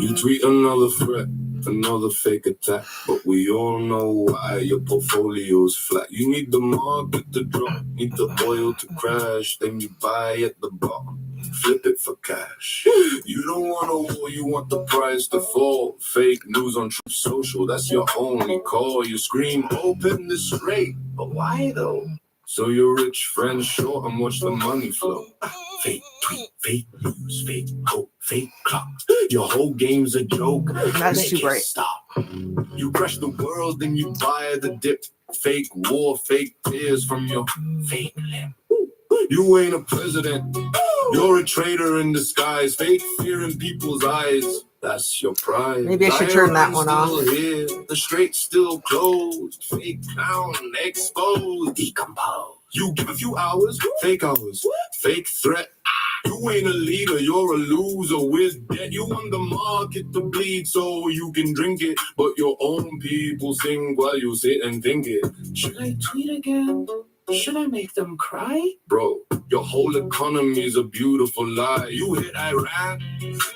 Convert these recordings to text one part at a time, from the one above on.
You tweet another threat, another fake attack, but we all know why your portfolio's flat. You need the market to drop, need the oil to crash, then you buy at the bottom, flip it for cash. You don't want a war, you want the price to fall. Fake news on Truth Social, that's your only call. You scream, open this rate, but why though? So your rich friends short and watch the money flow. Fake tweet, fake news, fake hope, fake clock. Your whole game's a joke. That's too bright. Stop. You crush the world, then you buy the dip. Fake war, fake tears from your fake lip. You ain't a president. You're a traitor in disguise. Fake fear in people's eyes. That's your pride. Maybe I should turn that one off. Here. The straight's still closed. Fake clown exposed. Decompose. You give a few hours. Fake hours. Fake threat. You ain't a leader, you're a loser with debt. You want the market to bleed so you can drink it, but your own people sing while you sit and think it. Should I tweet again? Should I make them cry? Bro, your whole economy's a beautiful lie. You hit Iran,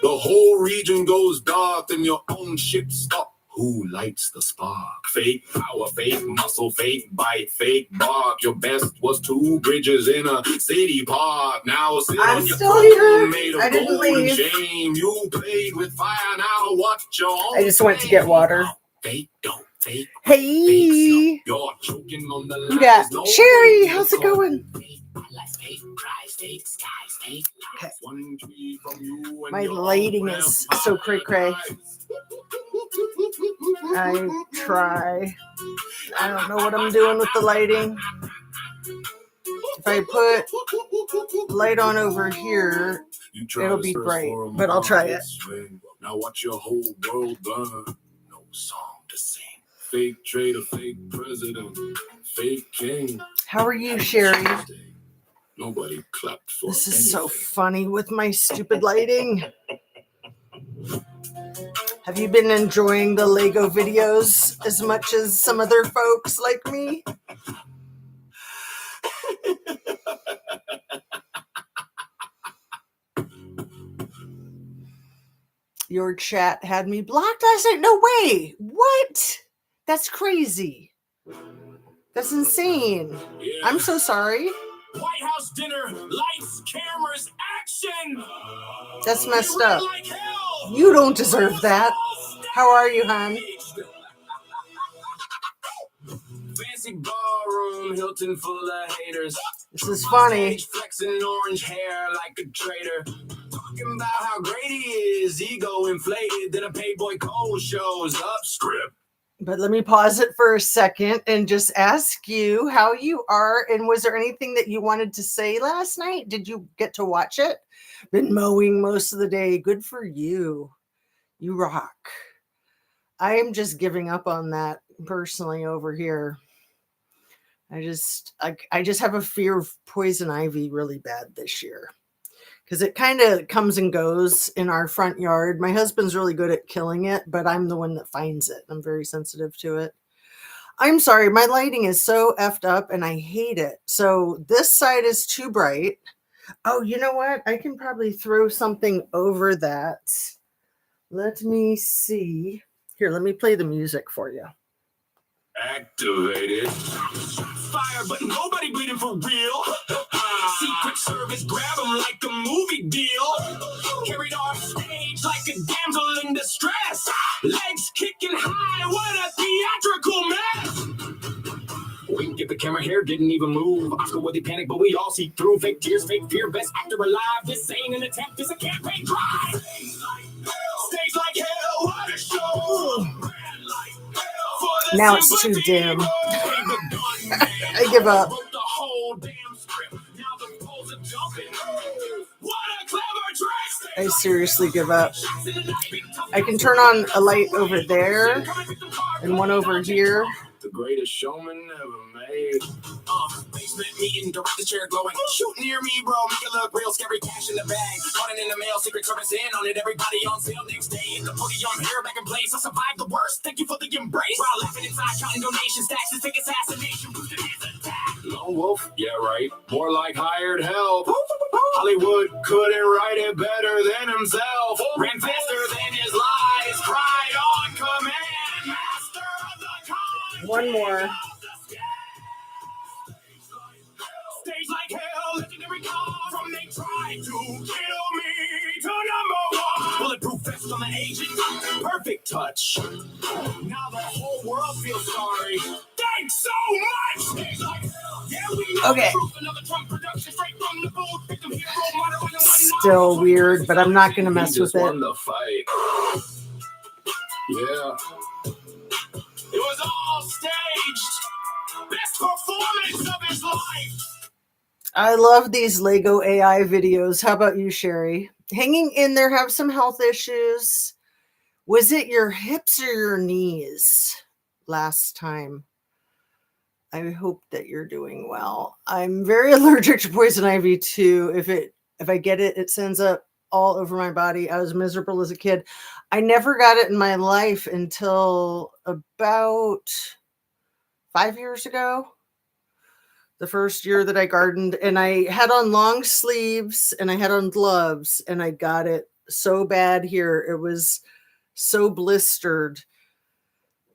the whole region goes dark, and your own ship stops. Who lights the spark? Fake power, fake muscle, fake bite, fake bark. Your best was 2 bridges in a city park. Now sit I'm on your still here. made of I didn't leave. shame. You played with fire, now watch your own. I just went to get water. Fake don't fake. Hey, You're choking on the who dat? Sherry, how's it going? Okay. My lighting is so cray-cray. I try. I don't know what I'm doing with the lighting. If I put light on over here, it'll be bright, but I'll try it. Now watch your whole world burn. No song to sing. Fake traitor, fake president, fake king. How are you, Sherry? Nobody clapped for This is so funny with my stupid lighting. Have you been enjoying the Lego videos as much as some other folks like me? Your chat had me blocked last night. No way. What? That's crazy. That's insane. Yeah. I'm so sorry. White House dinner, lights, cameras, action. That's messed up. You don't deserve that. How are you, hon? Fancy ballroom, Hilton full of haters. This is funny. Flexing orange hair like a traitor. Talking about how great he is, ego inflated. Then a Playboy Cole shows up. Script. But let me pause it for a second and just ask you how you are. And was there anything that you wanted to say last night? Did you get to watch it? Been mowing most of the day. Good for you. You rock. I am just giving up on that personally over here. I just have a fear of poison ivy really bad this year. Because it kind of comes and goes in our front yard. My husband's really good at killing it, but I'm the one that finds it. I'm very sensitive to it. I'm sorry, my lighting is so effed up and I hate it. So this side is too bright. Oh, you know what? I can probably throw something over that. Let me see. Here, let me play the music for you. Activated. Fire, but nobody bleeding for real. Secret Service grab them like a movie deal. Carried off stage like a damsel in distress. Legs kicking high, what a theatrical mess. Wink at the camera, hair didn't even move. Oscar-worthy panic, but we all see through. Fake tears, fake fear, best actor alive. This ain't an attempt, it's a campaign drive. Stage like hell, what a show. Now it's too dim. I give up. I seriously give up. I can turn on a light over there and one over here. The greatest showman ever made. Basement meeting, director chair glowing. Shoot near me, bro. Make it look real scary. Cash in the bag. Running in the mail. Secret Service in on it. Everybody on sale next day. In the podium, hair back in place. I survived the worst. Thank you for the embrace. While laughing inside, counting donations, taxes, fake assassination. Boosted his attack. Lone wolf? Yeah, right. More like hired help. Hollywood couldn't write it better than himself. Ran faster than his lies, cried on command. Master of the con. One more. Stage like hell, legendary call from they tried to kill me to #1. Bulletproof vest on the agent, perfect touch. Now the whole world feels sorry. Thanks so much. Stage like hell, yeah, we know Okay. the truth. Another Trump production straight from the booth. Victim hero, model, Still weird, but I'm not going to mess with it. Won the fight. Yeah. It was all staged. Best performance of his life. I love these Lego AI videos. How about you, Sherry? Hanging in there, have some health issues. Was it your hips or your knees last time? I hope that you're doing well. I'm very allergic to poison ivy too. If I get it, it sends up all over my body. I was miserable as a kid. I never got it in my life until about 5 years ago. The first year that I gardened, and I had on long sleeves and I had on gloves, and I got it so bad here. It was so blistered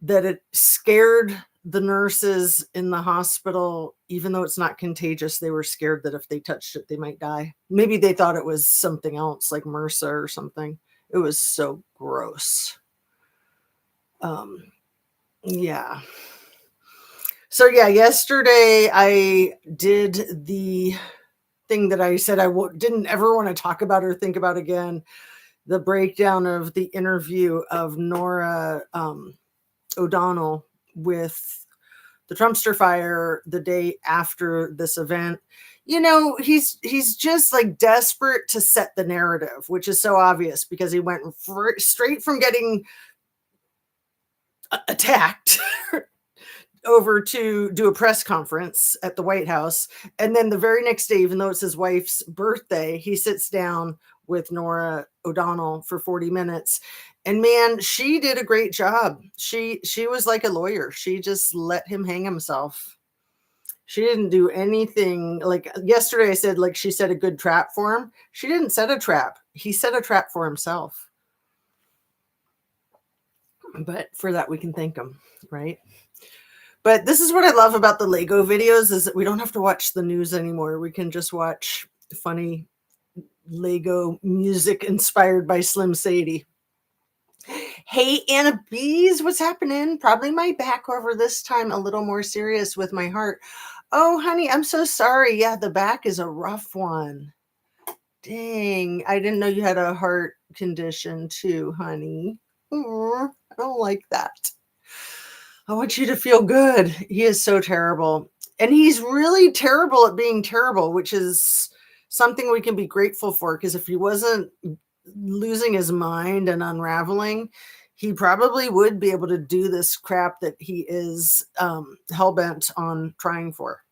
that it scared the nurses in the hospital. Even though it's not contagious, they were scared that if they touched it, they might die. Maybe they thought it was something else like MRSA or something. It was so gross. Yeah. So yeah, yesterday I did the thing that I said I didn't ever want to talk about or think about again, the breakdown of the interview of Nora O'Donnell with the Trumpster fire the day after this event. You know, he's just like desperate to set the narrative, which is so obvious because he went straight from getting attacked over to do a press conference at the White House. And then the very next day, even though it's his wife's birthday, he sits down with Nora O'Donnell for 40 minutes. And man, she did a great job. She was like a lawyer. She just let him hang himself. She didn't do anything. Like yesterday I said, like she set a good trap for him. She didn't set a trap. He set a trap for himself. But for that, we can thank him, right? But this is what I love about the Lego videos is that we don't have to watch the news anymore. We can just watch funny Lego music inspired by Slim Sadie. Hey, Anna Bees, what's happening? Probably my back over this time, a little more serious with my heart. Oh, honey, I'm so sorry. Yeah, the back is a rough one. Dang, I didn't know you had a heart condition too, honey. I don't like that. I want you to feel good. He is so terrible. And he's really terrible at being terrible, which is something we can be grateful for. Because if he wasn't losing his mind and unraveling, he probably would be able to do this crap that he is hell-bent on trying for.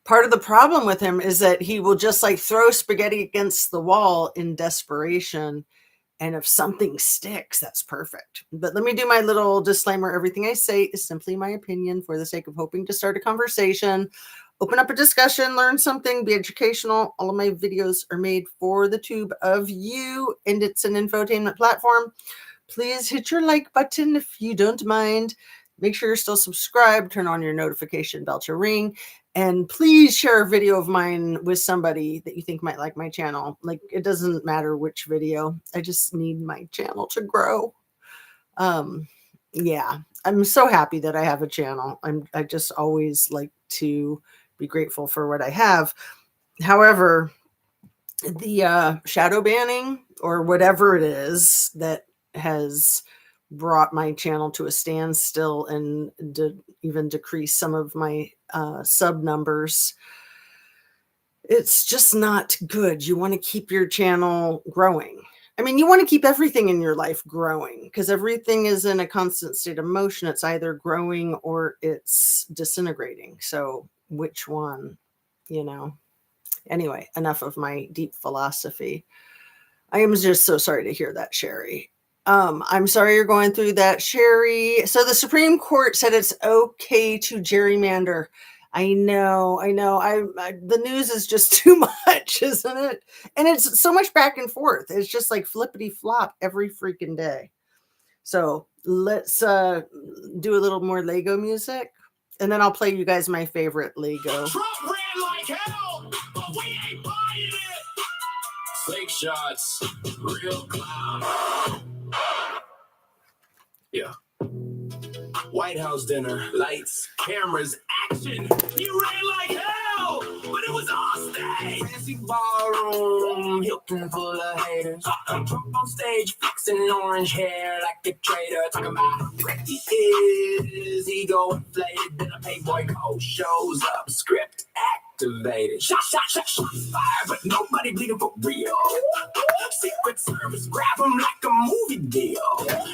Part of the problem with him is that he will just like throw spaghetti against the wall in desperation. And if something sticks, that's perfect. But let me do my little disclaimer. Everything I say is simply my opinion for the sake of hoping to start a conversation, open up a discussion, learn something, be educational. All of my videos are made for the tube of you, and it's an infotainment platform. Please hit your like button if you don't mind. Make sure you're still subscribed. Turn on your notification bell to ring. And please share a video of mine with somebody that you think might like my channel. Like, it doesn't matter which video. I just need my channel to grow. Yeah, I'm so happy that I have a channel. I just always like to be grateful for what I have. However, the shadow banning or whatever it is that has brought my channel to a standstill and even decrease some of my sub numbers. It's just not good. You want to keep your channel growing. I mean, you want to keep everything in your life growing because everything is in a constant state of motion. It's either growing or it's disintegrating. So which one, you know? Anyway, enough of my deep philosophy. I am just so sorry to hear that, Sherry. I'm sorry you're going through that, Sherry. So the Supreme Court said it's okay to gerrymander. I know. The news is just too much, isn't it? And it's so much back and forth. It's just like flippity flop every freaking day. So let's do a little more Lego music, and then I'll play you guys my favorite Lego. Trump ran like hell, but we ain't buying it. Fake shots, real clown. Yeah. White House dinner, lights, cameras, action. You ran like hell, but it was all stage. Fancy ballroom, Hilton full of haters. Trump on stage, flexing orange hair like a traitor. Talking about how great he is. Ego inflated, then a Playboy coach shows up. Script activated. Shots fired, but nobody bleeding for real. Secret Service grab him like a movie deal.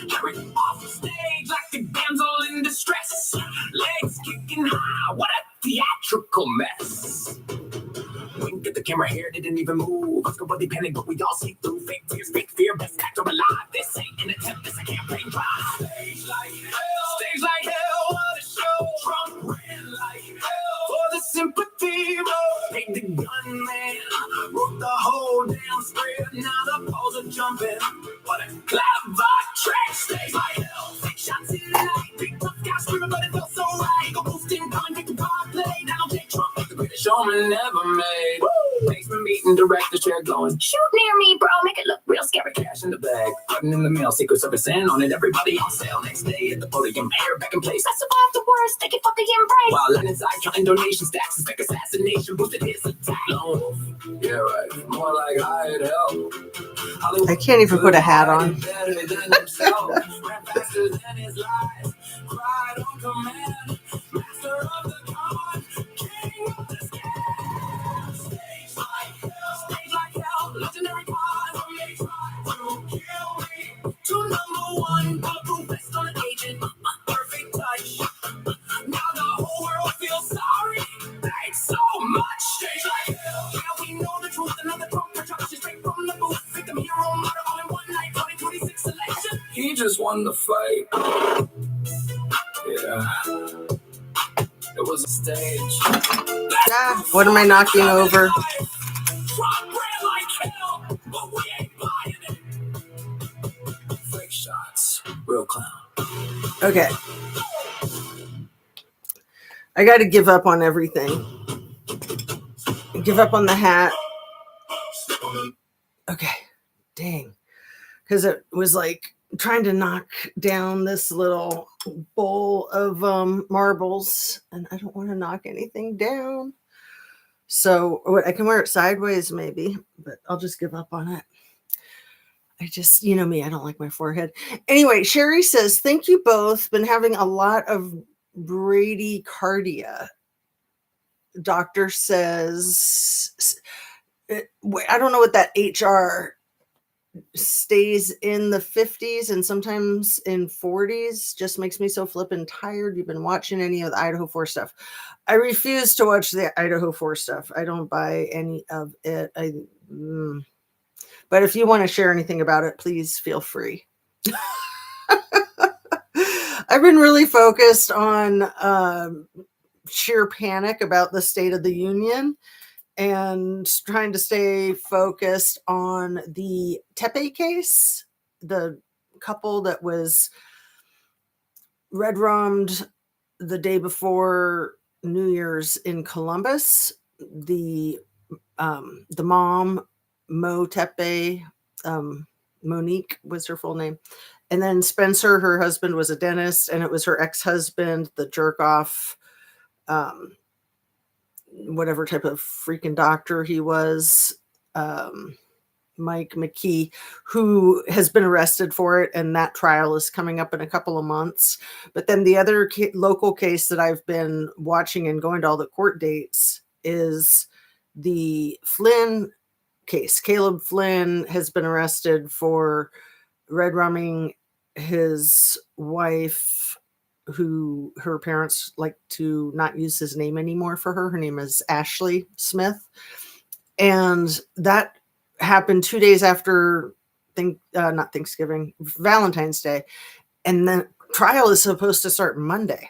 Carried off the stage like a damsel in distress. Legs kicking high, what a theatrical mess. Wink at the camera, hair didn't even move. Comfortably panic, but we all see through. Fake tears, fake fear, best actor alive. This ain't an attempt, this a campaign drive. Stage like hell, what a show. Trump ran like hell for the sympathy vote. Paid the gunman, wrote the whole damn script. Now the polls are jumping. What a clever trick. Stage like hell, fake shots in the night. Big tough guy screaming, but it felt so right. Go boosting, convict, power play. Donald J. Trump, the greatest showman ever made. Basement meeting, director chair going, shoot near me, bro, make it look real scary. Cash in the bag, putting in the mail, Secret Service in on it, everybody on sale. Next day at the podium, hair back in place. I survived the worst, they can fucking embrace. While lying inside, counting donation stacks, suspect assassination, boosted his attack. Yeah, right, more like hired help. I can't even put a hat on. Ran faster than his lies, cried on command, master of the con, king of the scam. Stage like hell, legendary cause. They tried to kill me. To number one, bulletproof vest on an agent, perfect touch. Now the whole world feels sorry. Thanks so much. Stage like hell, yeah, we know the truth. Another Trump production straight from the booth. Victim hero, murder all in one night. 2026 election. He just won the fight. Yeah. It was a stage. Ah, what am I knocking over? Trump ran like hell, but we ain't buying it. Fake shots, real clown. Okay. I got to give up on everything. Give up on the hat. Okay. Dang. Because it was like trying to knock down this little bowl of marbles, and I don't want to knock anything down. So I can wear it sideways maybe, but I'll just give up on it. I just, you know me, I don't like my forehead. Anyway, Sherry says, thank you both. Been having a lot of bradycardia. Doctor says, I don't know what that HR stays in the 50s and sometimes in 40s. Just makes me so flippin' tired. You've been watching any of the Idaho 4 stuff? I refuse to watch the Idaho 4 stuff. I don't buy any of it. But if you want to share anything about it, please feel free. I've been really focused on sheer panic about the State of the Union and trying to stay focused on the Tepe case, the couple that was red-rummed the day before New Year's in Columbus. The mom, Mo Tepe, Monique was her full name. And then Spencer, her husband, was a dentist, and it was her ex-husband, the jerk-off, whatever type of freaking doctor he was, Mike McKee, who has been arrested for it, and that trial is coming up in a couple of months. But then the other local case that I've been watching and going to all the court dates is the Flynn case. Caleb Flynn has been arrested for red rumming his wife, who her parents like to not use his name anymore for her. Her name is Ashley Smith. And that happened 2 days after, not Thanksgiving, Valentine's Day. And the trial is supposed to start Monday.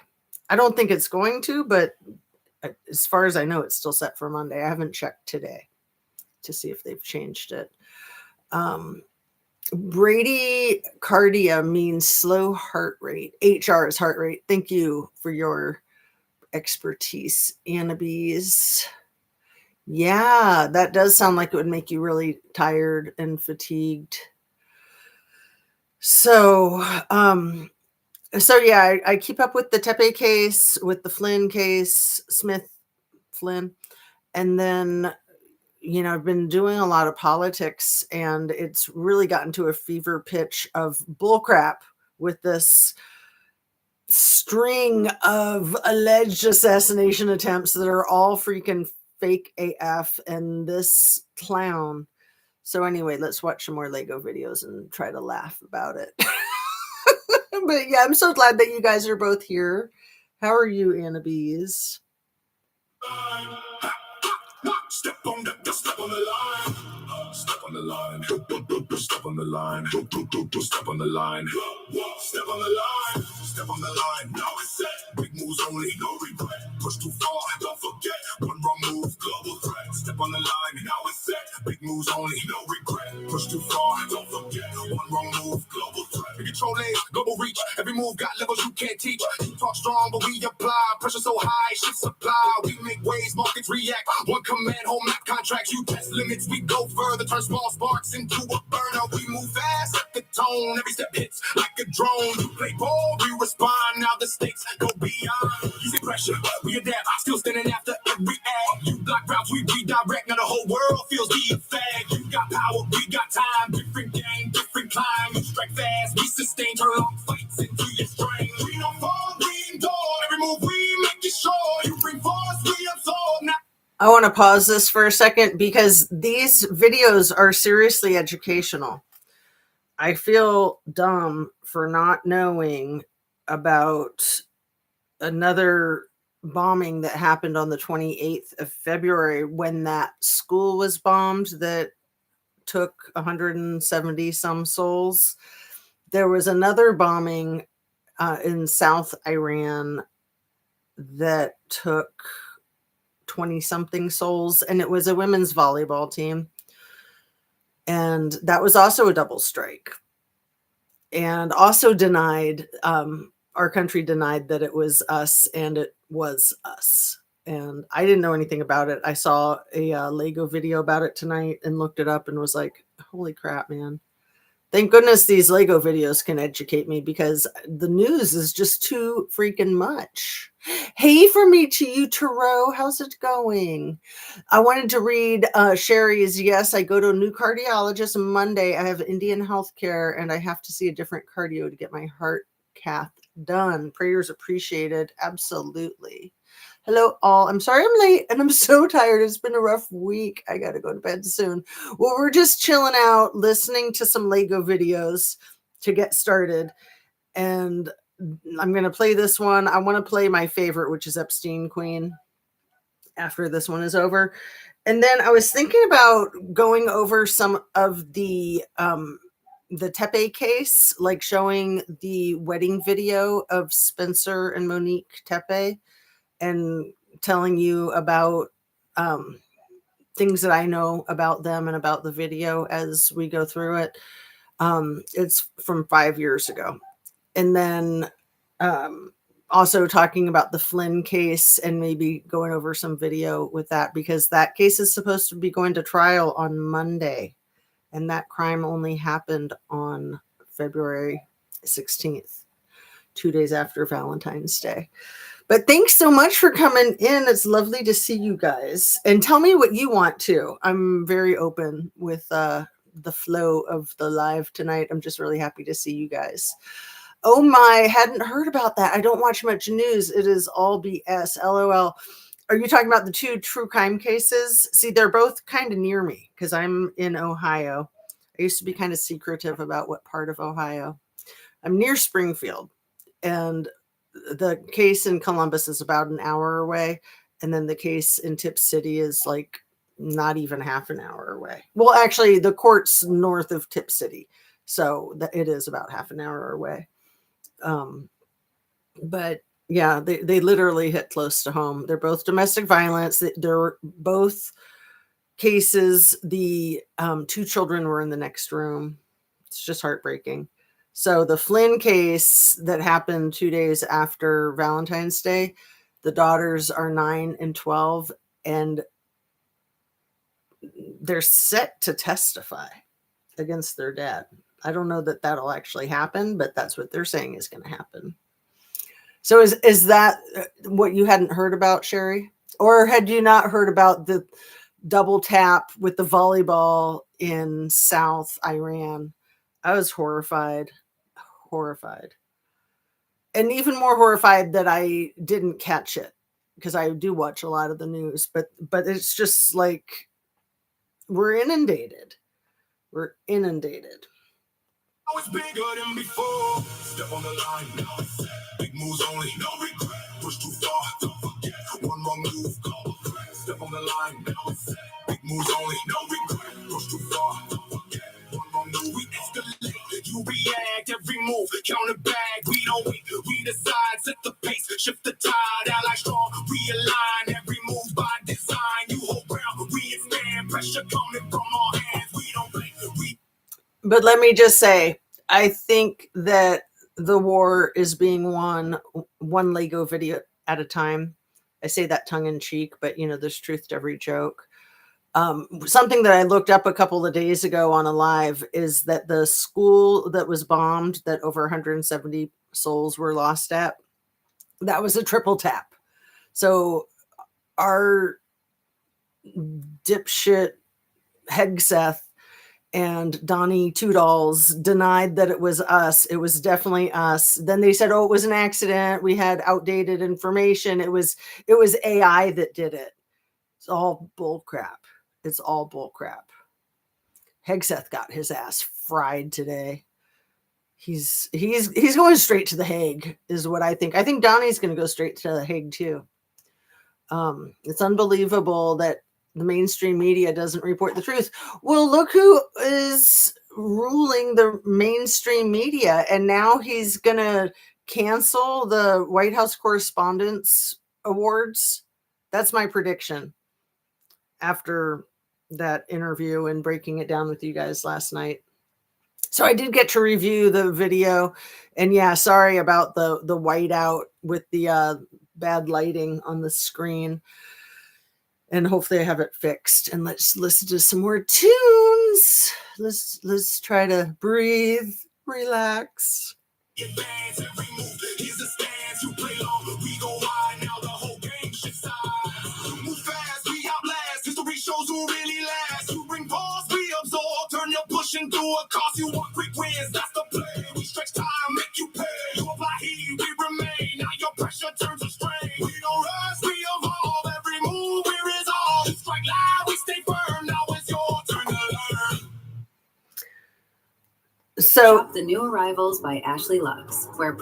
I don't think it's going to, but As far as I know, it's still set for Monday. I haven't checked today to see if they've changed it. Bradycardia means slow heart rate. HR is heart rate. Thank you for your expertise, Annabes. Yeah, that does sound like it would make you really tired and fatigued. So, yeah, I keep up with the Tepe case, with the Flynn case, Smith Flynn, and then I've been doing a lot of politics, and it's really gotten to a fever pitch of bullcrap with this string of alleged assassination attempts that are all freaking fake AF, and this clown. So anyway, let's watch some more Lego videos and try to laugh about it. But yeah, I'm so glad that you guys are both here. How are you, Annabes? Step on the line. Step on the line. Step on the line. Step on the line. Step on the line. Step on the line. Now it's set. Big moves only, no regret. Push too far, don't forget. One wrong move, global threat. Step on the line. Now it's set. Big moves only, no regret. Push too far, don't forget. One wrong move, global threat. We control A, global reach. Every move got levels you can't teach. You talk strong, but we apply. Pressure so high, shit supply. We make waves, markets react. One command, whole map contracts. You test limits, we go further. Turn small sparks into a burner. We move fast, set the tone. Every step hits like a drone. You play ball, we respond. Now the stakes go beyond. Easy pressure, we adapt. Still standing after every ad. You block routes, we redirect. Now the whole world feels the effect. You got power, we got time. Different game, different climb. You strike fast, we sustain. Turn long fights into your strain. We don't fall, we endure. Every move we make it sure. You bring force, we absorb. Now I want to pause this for a second because these videos are seriously educational. I feel dumb for not knowing about another bombing that happened on the 28th of February when that school was bombed that took 170 some souls. There was another bombing in South Iran that took 20 something souls, and it was a women's volleyball team. And that was also a double strike. And also denied, our country denied that it was us, and it was us. And I didn't know anything about it. I saw a Lego video about it tonight and looked it up and was like, holy crap, man. Thank goodness these Lego videos can educate me, because the news is just too freaking much. Hey, from me to you, Tarot. How's it going? I wanted to read Sherry's. Yes, I go to a new cardiologist Monday. I have Indian healthcare, and I have to see a different cardio to get my heart cath done. Prayers appreciated. Absolutely. Hello, all. I'm sorry I'm late, and I'm so tired. It's been a rough week. I got to go to bed soon. Well, we're just chilling out, listening to some Lego videos to get started. And I'm going to play this one. I want to play my favorite, which is Epstein Queen, after this one is over. And then I was thinking about going over some of the Tepe case, like showing the wedding video of Spencer and Monique Tepe, and telling you about things that I know about them and about the video as we go through it. It's from 5 years ago. And then also talking about the Flynn case and maybe going over some video with that, because that case is supposed to be going to trial on Monday. And that crime only happened on February 16th, 2 days after Valentine's Day. But thanks so much for coming in. It's lovely to see you guys. And tell me what you want to. I'm very open with the flow of the live tonight. I'm just really happy to see you guys. Oh my, hadn't heard about that. I don't watch much news. It is all BS. LOL. Are you talking about the two true crime cases? See, they're both kind of near me because I'm in Ohio. I used to be kind of secretive about what part of Ohio. I'm near Springfield, and the case in Columbus is about an hour away. And then the case in Tip City is like not even half an hour away. Well, actually, the court's north of Tip City, so it is about half an hour away. But Yeah, they literally hit close to home. They're both domestic violence. They're both cases. The 2 children were in the next room. It's just heartbreaking. So the Flynn case that happened 2 days after Valentine's Day, the daughters are 9 and 12, and they're set to testify against their dad. I don't know that that'll actually happen, but that's what they're saying is going to happen. So is that what you hadn't heard about, Sherry? Or had you not heard about the double tap with the volleyball in South Iran? I was horrified. And even more horrified that I didn't catch it, because I do watch a lot of the news, but it's just like we're inundated. Always bigger than before. Step on the line, now it's set. Big moves only, no regret. Push too far, don't forget. One wrong move, go. Step on the line, now it's set. Big moves only, no regret. Push too far, don't forget. One wrong move, we escalate. You react, every move, counter back. We don't wait, we decide. Set the pace, shift the tide. Ally strong, realign. Every move by design. You hold ground, we expand. Pressure coming from our hands. We don't play, But let me just say, I think that the war is being won one Lego video at a time. I say that tongue in cheek, but there's truth to every joke. Something that I looked up a couple of days ago on a live is that the school that was bombed, that over 170 souls were lost at, that was a triple tap. So our dipshit Hegseth and Donnie Toodles denied that it was us. It was definitely us. Then they said, oh, it was an accident. We had outdated information. It was AI that did it. It's all bull crap. Hegseth got his ass fried today. He's going straight to the Hague, is what I think. I think Donnie's going to go straight to the Hague too. It's unbelievable that the mainstream media doesn't report the truth. Well, look who is ruling the mainstream media, and now he's going to cancel the White House Correspondents' Awards. That's my prediction after that interview and breaking it down with you guys last night. So I did get to review the video, and yeah, sorry about the whiteout with the bad lighting on the screen. And hopefully I have it fixed. And let's listen to some more tunes. Let's try to breathe, relax. advance, every move is a stance. You play long, we go wide. Now the whole game shifts sides. Move fast, we outlast. History shows who really last. You bring pause, we absorb. Turn your push into a cost. You want quick wins, that's the play. We stretch time, make you pay. You apply heat, we remain. Now your pressure turns to strain. We don't rush, we evolve. Every move we resolve. You strike loud, we stay firm. Now it's your turn to learn. So Shop the new arrivals by Ashley Lux, where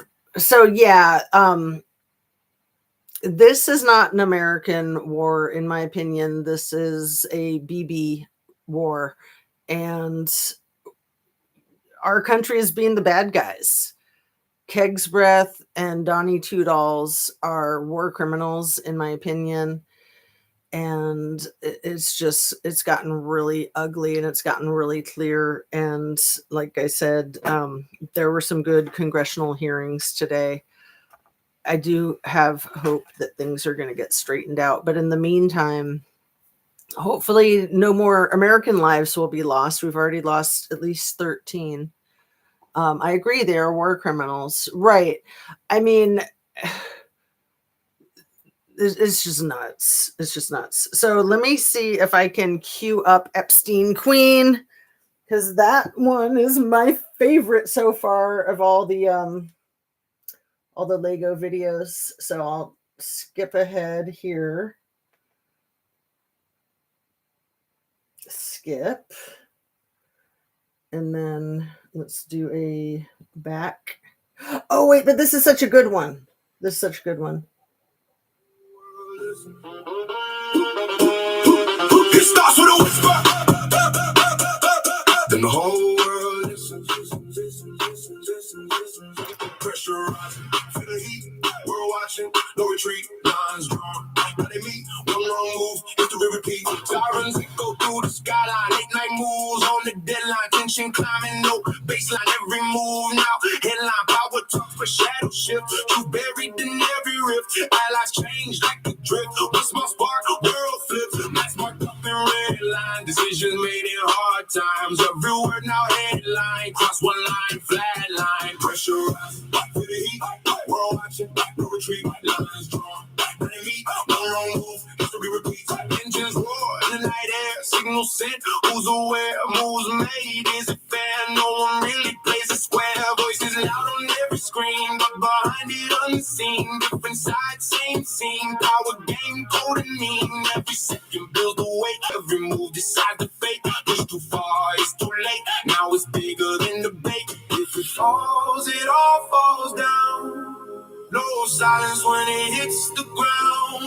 this is not an American war, in my opinion. This is a BB war, and our country is being the bad guys. Keg's Breath and Donnie Toodles are war criminals, in my opinion. And it's gotten really ugly, and it's gotten really clear. And like I said, there were some good congressional hearings today. I do have hope that things are going to get straightened out. But in the meantime, hopefully no more American lives will be lost. We've already lost at least 13. I agree, they are war criminals. Right. I mean, it's just nuts. It's just nuts. So let me see if I can queue up Epstein Queen, because that one is my favorite so far of all the Lego videos. So I'll skip ahead here. Skip. And then let's do a back. Oh, wait, but this is such a good one. This is such a good one. It starts with a whisper. Then the whole world listens. Pressure rising, feel the heat. We're watching the deadline, tension climbing, no baseline, every move now. Headline, power talk for shadow shift. You buried in every rift. Allies change like the drift. What's my spark? World flip. Max marked up in red line. Decisions made in hard times. Every word now headline. Cross one line, flat line. Pressurized. Back to the heat. World watching. No retreat. Lines drawn. Enemy. No wrong move. History repeats. Engines roar in the night air. Signal sent. Who's aware? Moves made. Is it fair? No one really plays it square. Voices loud on every screen, but behind it unseen. Different sides, same scene. Power game, code and mean. Every second builds the weight. Every move decides the fate. Push too far, it's too late. Now it's bigger than the bait. If it falls, it all falls down. No silence when it hits the ground.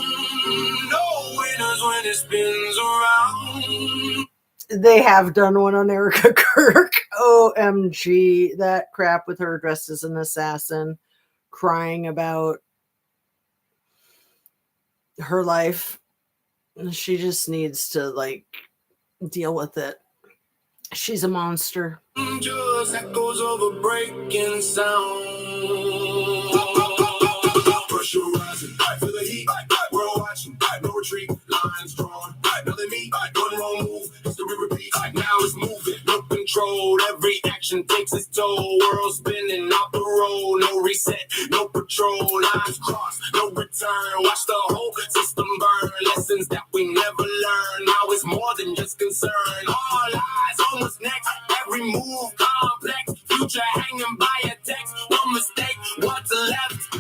No winners when it spins around. They have done one on Erica Kirk. OMG, that crap with her dressed as an assassin, crying about her life. She just needs to like deal with it. She's a monster. Just echoes of a breaking sound. Pressurizing, feel the heat. World watching, no retreat. Lines drawn, another me. One wrong move, history repeats. Now it's moving, no control. Every action takes its toll. World spinning off the road. No reset, no patrol. Lines crossed, no return. Watch the whole system burn. Lessons that we never learn. Now it's more than just concern. All eyes on what's next. Every move complex. Future hanging by a text. One mistake, what's left?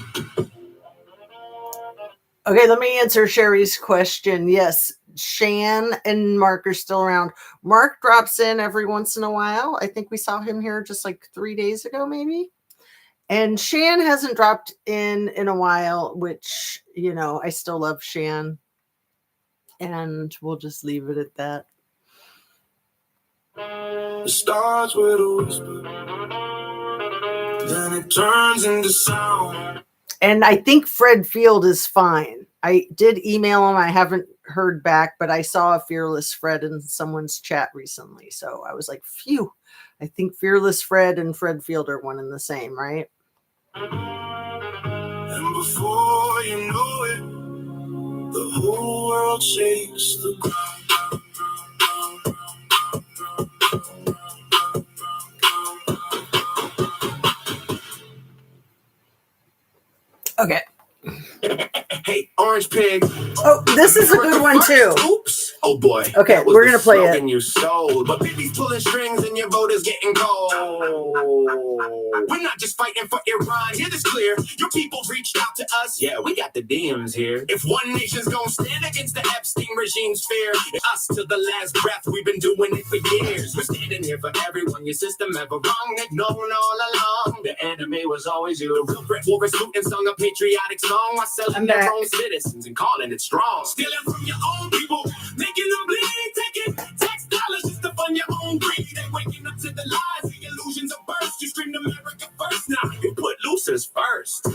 Okay, let me answer Sherry's question. Yes, Shan and Mark are still around. Mark drops in every once in a while. I think we saw him here just like 3 days ago, maybe. And Shan hasn't dropped in a while, which, you know, I still love Shan. And we'll just leave it at that. It starts with a whisper, then it turns into sound. And I think Fred Field is fine. I did email him. I haven't heard back, but I saw a Fearless Fred in someone's chat recently. So I was like, phew. I think Fearless Fred and Fred Field are one and the same, right? And before you know it, the whole world shakes the ground. Okay. Hey, Orange Pig. Oh, this is a good one too. Oops. Oh boy. Okay, we're gonna play it. You sold, but baby's pulling strings and your vote is getting cold. We're not just fighting for Iran. Hear this clear. Your people reached out to us. Yeah, we got the DMs here. If one nation's gonna stand against the Epstein regime's fear, us to the last breath. We've been doing it for years. We're standing here for everyone. Your system ever wrong, ignored all along. The enemy was always you. The real threat war is and sung a patriotic song while selling their own citizens and calling it strong. Stealing from your own people, making them bleed, taking tax dollars just to fund your own greed. And waking up to the lies, the illusions of birth. You screamed America first, now you put losers first.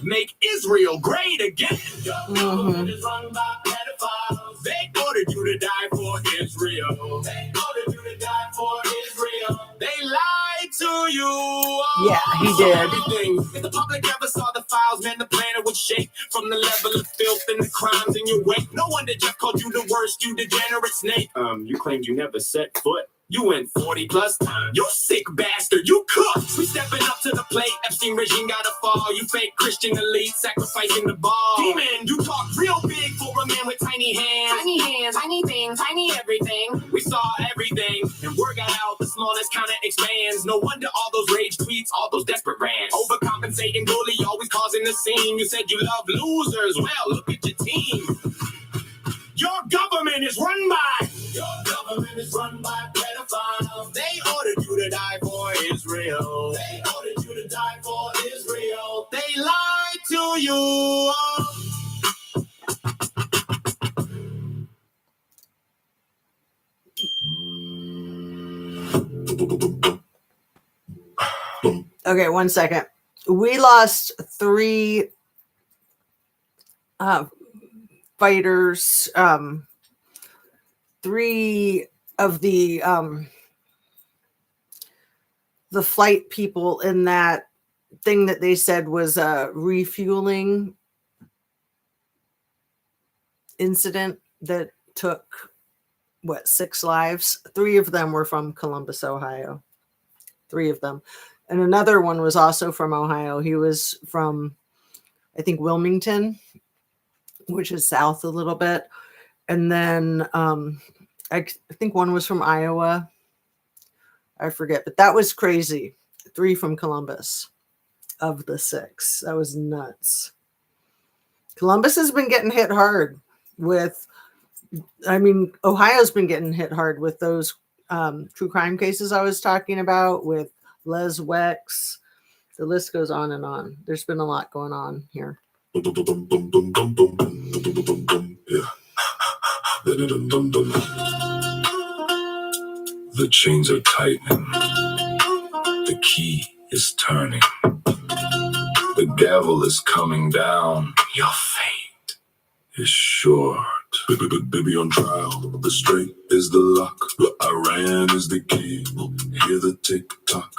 Make Israel great again. Your government is run by pedophiles. They ordered you to die for Israel. They ordered you to die for Israel. They lied to you. Yeah, he did. Everything. If the public ever saw the files, man, the planet would shake from the level of filth and the crimes in your wake. No wonder Jeff called you the worst, you degenerate snake. You claimed you never set foot. You went 40 plus times. You sick bastard. You cooked. We stepping up to the plate. Epstein regime gotta fall. You fake Christian elite sacrificing the ball. Demon, you talk real big for a man with tiny hands. Tiny hands, tiny things, tiny everything. We saw everything. And word got out. The smallness kinda expands. No wonder all those rage tweets, all those desperate rants. Overcompensating bully, always causing the scene. You said you love losers. Well, look at your team. Your government is run by. Your government is run by pedophiles. They ordered you to die for Israel. They ordered you to die for Israel. They lied to you. Okay, 1 second. We lost 3 fighters, 3 of the the flight people in that thing that they said was a refueling incident that took 6 lives. 3 of them were from Columbus, Ohio. 3 of them. And another one was also from Ohio. He was from, I think, Wilmington, which is south a little bit. And then I think one was from Iowa. I forget, but that was crazy. 3 from Columbus of the 6. That was nuts. Columbus has been getting hit hard with, Ohio's been getting hit hard with those true crime cases I was talking about with Les Wex. The list goes on and on. There's been a lot going on here. Yeah. The chains are tightening. The key is turning. The gavel is coming down. Your fate is short. Baby on trial. The straight is the lock. Iran is the key. Hear the tick tock.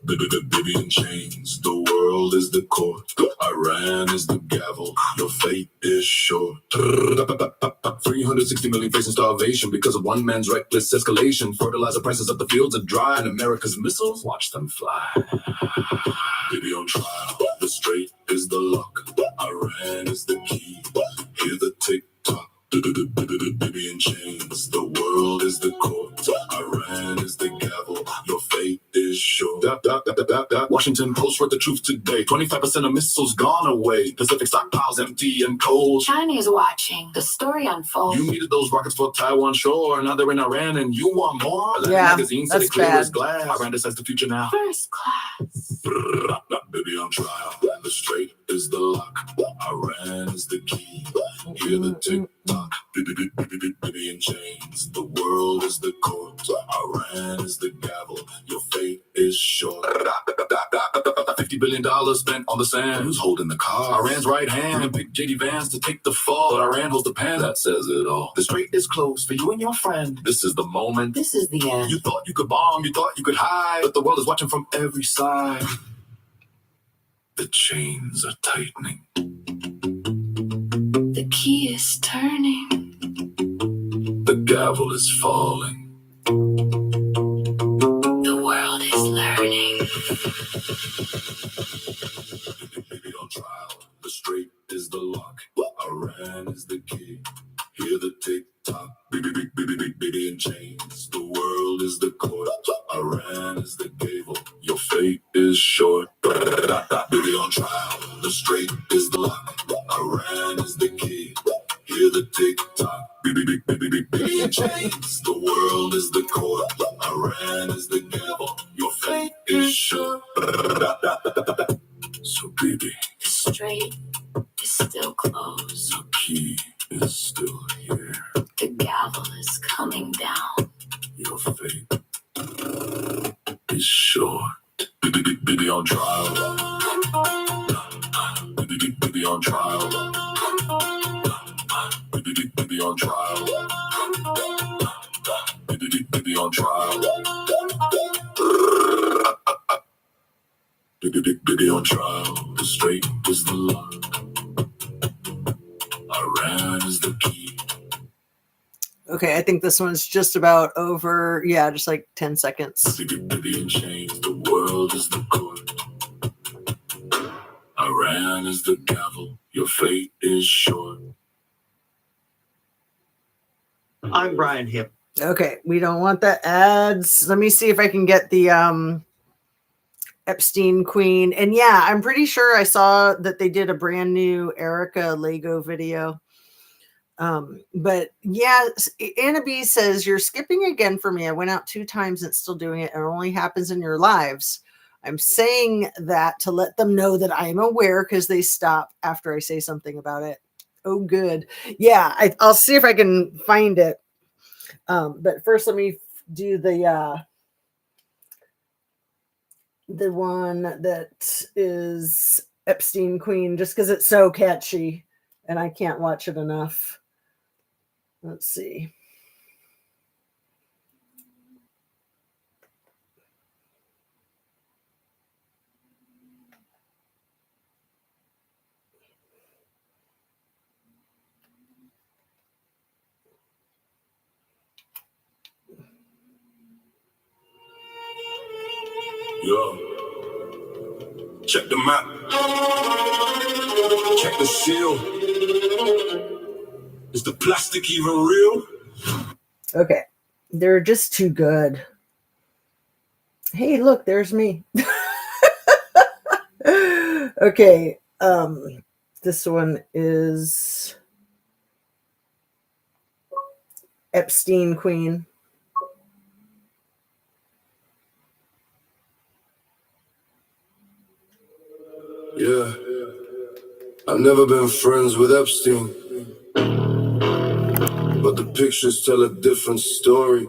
Baby in chains. The world is the court. Iran is the gavel. Your fate is short. 360 million facing starvation because of one man's reckless escalation. Fertilizer prices of the fields are dry, and America's missiles, watch them fly. Baby on trial. The straight is the lock. Iran is the key. Hear the tick tock. Baby in chains. The world is the court. Iran is the gavel. Your fate is short. Washington Post wrote the truth today. 25% of missiles gone away. Pacific stockpiles empty and cold. China's watching the story unfold. You needed those rockets for Taiwan shore. Now they're in Iran and you want more. Yeah, Magazine said that's it clear bad. as glass. Iran decides the future now. First class. Baby on trial. The straight is the lock. Iran is the key. Hear the tick tock. Baby in chains. The world is the court. Iran is the gavel. Your fate is short. $50 billion spent on the sand. Who's holding the car? Iran's right hand. And pick JD Vance to take the fall. But Iran holds the pen. That says it all. The straight is closed for you and your friend. This is the moment. This is the end. You thought you could bomb. You thought you could hide. But the world is watching from every side. The chains are tightening. The key is turning. The gavel is falling. The world is learning. Baby on trial. The straight is the lock. Iran is the key. Hear the tick tock. Baby in chains. The world is the court. Iran is the gavel. Your fate is short. Baby on trial. The straight is the lock. Iran is the key. Hear the tick tock. Baby in chains. The world is the court. Iran is the gavel. Your fate is short. So baby, The straight is still closed. the key is still here. The gavel is coming down. Your fate is short. Baby on trial. Baby on trial. Baby on trial. Baby on trial. Baby on trial. The straight is the lock. Iran is the key. Okay, I think this one's just about over. Yeah, just like 10 seconds. Baby in chains. The world is the court. Iran is the gavel. Your fate is short. I'm Brian Hip. Okay, we don't want the ads. Let me see if I can get the Epstein Queen. And yeah, I'm pretty sure I saw that they did a brand new Erica Lego video. But yeah, Anna B says, you're skipping again for me. I went out 2 times and it's still doing it. It only happens in your lives. I'm saying that to let them know that I'm aware because they stop after I say something about it. Oh, good. Yeah, I'll see if I can find it. But first, let me do the one that is Epstein Queen, just because it's so catchy and I can't watch it enough. Let's see. Yeah. Check the map. Check the seal. Is the plastic even real? Okay. They're just too good. Hey, look, there's me. Okay. This one is Epstein Queen. Yeah. I've never been friends with Epstein, but the pictures tell a different story.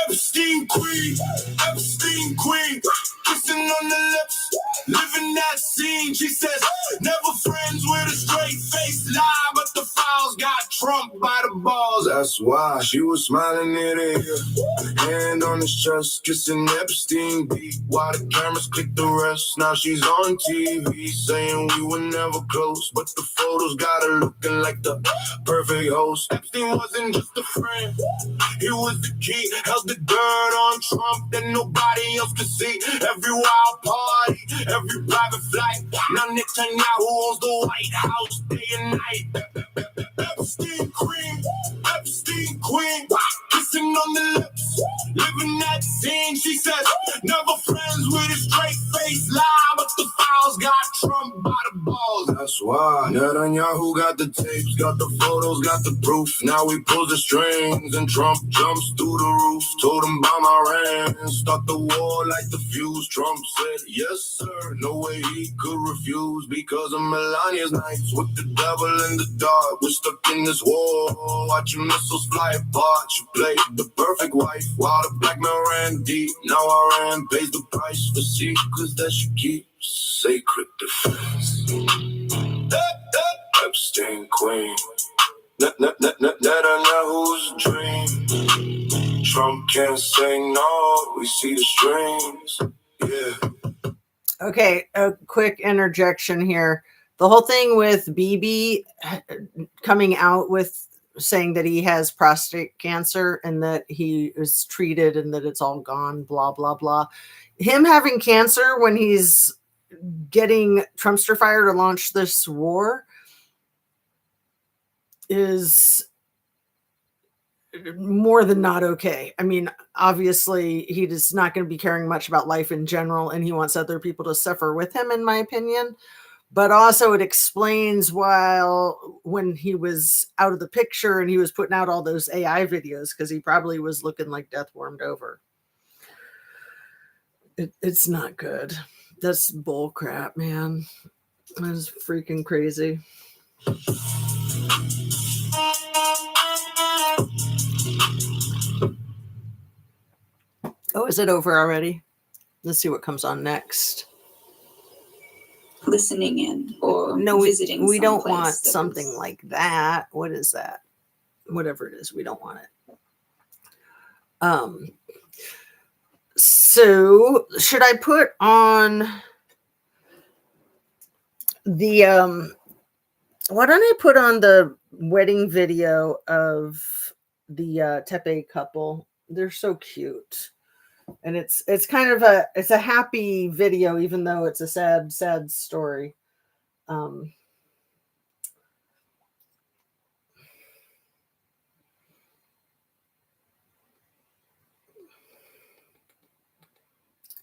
Epstein Queen, Epstein Queen, kissing on the lips, living that scene. She says, never friends with a straight face lie, but the files got Trump by the balls. That's why she was smiling near the ear, hand on his chest, kissing Epstein beat while the cameras click the rest. Now she's on TV saying we were never close, but the photos got her looking like the perfect host. Epstein wasn't just a friend, he was the key, held the dirt on Trump that nobody else could see. Every wild party, every private flight. Now Netanyahu owns the White House day and night. Epstein Queen, Epstein Queen, kissing on the lips, living that scene. She says, never friends with a straight face lie, but the files got Trump by the balls. That's why Netanyahu got the tapes, got the photos, got the proof. Now we pull the strings and Trump jumps through the roof. Told him by my ran, start the war like the fuse. Trump said, yes sir, no way he could refuse. Because of Melania's nights with the devil in the dark, we're stuck in this war, watching missiles fly apart. She played the perfect wife while the black man ran deep. Now Iran pays the price for secrets that she keeps. Sacred defense. Epstein Queen, Netanyahu's dream. Trump can't say no, we see the strings. Yeah. Okay, a quick interjection here. The whole thing with Bibi coming out with saying that he has prostate cancer and that he is treated and that it's all gone, blah, blah, blah. Him having cancer when he's getting Trumpster Fire to launch this war is more than not okay. I mean, obviously, he is not going to be caring much about life in general, and he wants other people to suffer with him, in my opinion. But also, it explains when he was out of the picture and he was putting out all those AI videos, because he probably was looking like death warmed over. It's not good. That's bull crap, man. That's freaking crazy. Oh, is it over already? Let's see what comes on next. Listening in or No, visiting. we don't want something like that. What is that? Whatever it is, we don't want it. So should I put on the why don't I put on the wedding video of the Tepe couple? They're so cute. And it's kind of a happy video, even though it's a sad story.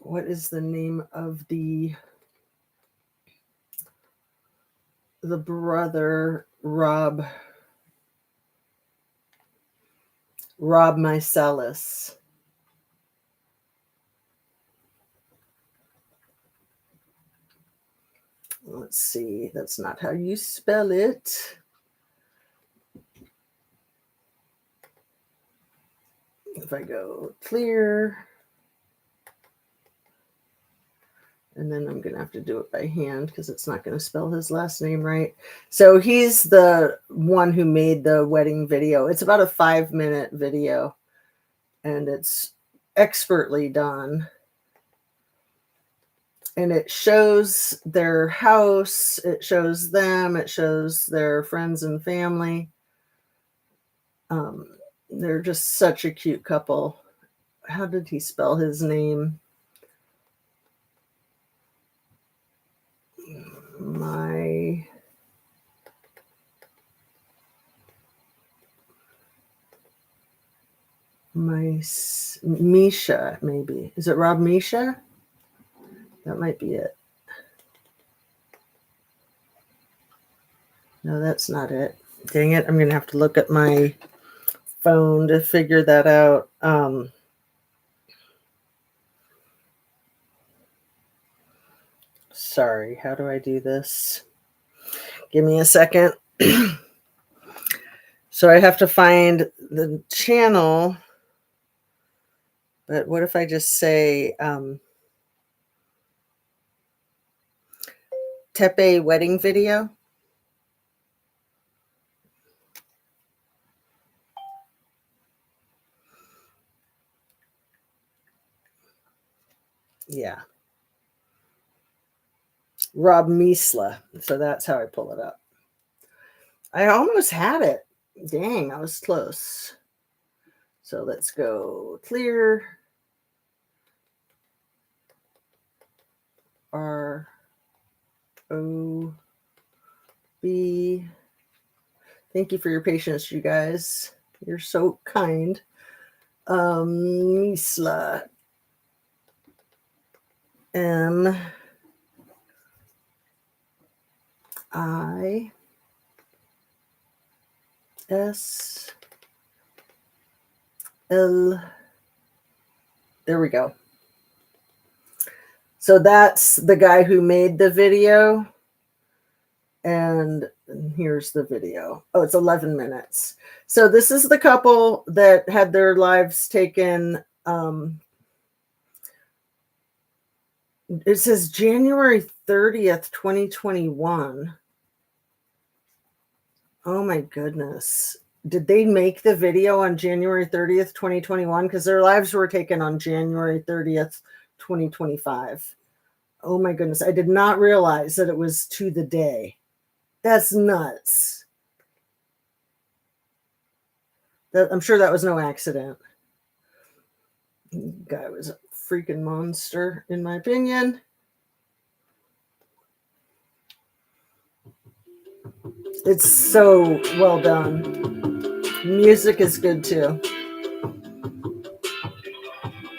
What is the name of the brother? Rob Mycelis. Let's see. That's not how you spell it. If I go clear, and then I'm going to have to do it by hand because it's not going to spell his last name right. So he's the one who made the wedding video. It's about a 5-minute video, and it's expertly done. And it shows their house, it shows them, it shows their friends and family. They're just such a cute couple. how did he spell his name? Misha, maybe. Is it Rob Misha? That might be it. No, that's not it. Dang it. I'm going to have to look at my phone to figure that out. Sorry, how do I do this? Give me a second. So I have to find the channel. But what if I just say Tepe wedding video? Yeah. Rob Misla. So that's how I pull it up. I almost had it. Dang, I was close. So let's go clear. R-O-B. Thank you for your patience, you guys. You're so kind. Misla. M-I-S-L. There we go. So that's the guy who made the video. And here's the video. Oh, it's 11 minutes. So this is the couple that had their lives taken. It says January 30th, 2021. Oh my goodness. Did they make the video on January 30th, 2021? Because their lives were taken on January 30th, 2025. Oh my goodness. I did not realize that it was to the day. That's nuts. I'm sure that was no accident. Guy was a freaking monster, in my opinion. It's so well done. Music is good too.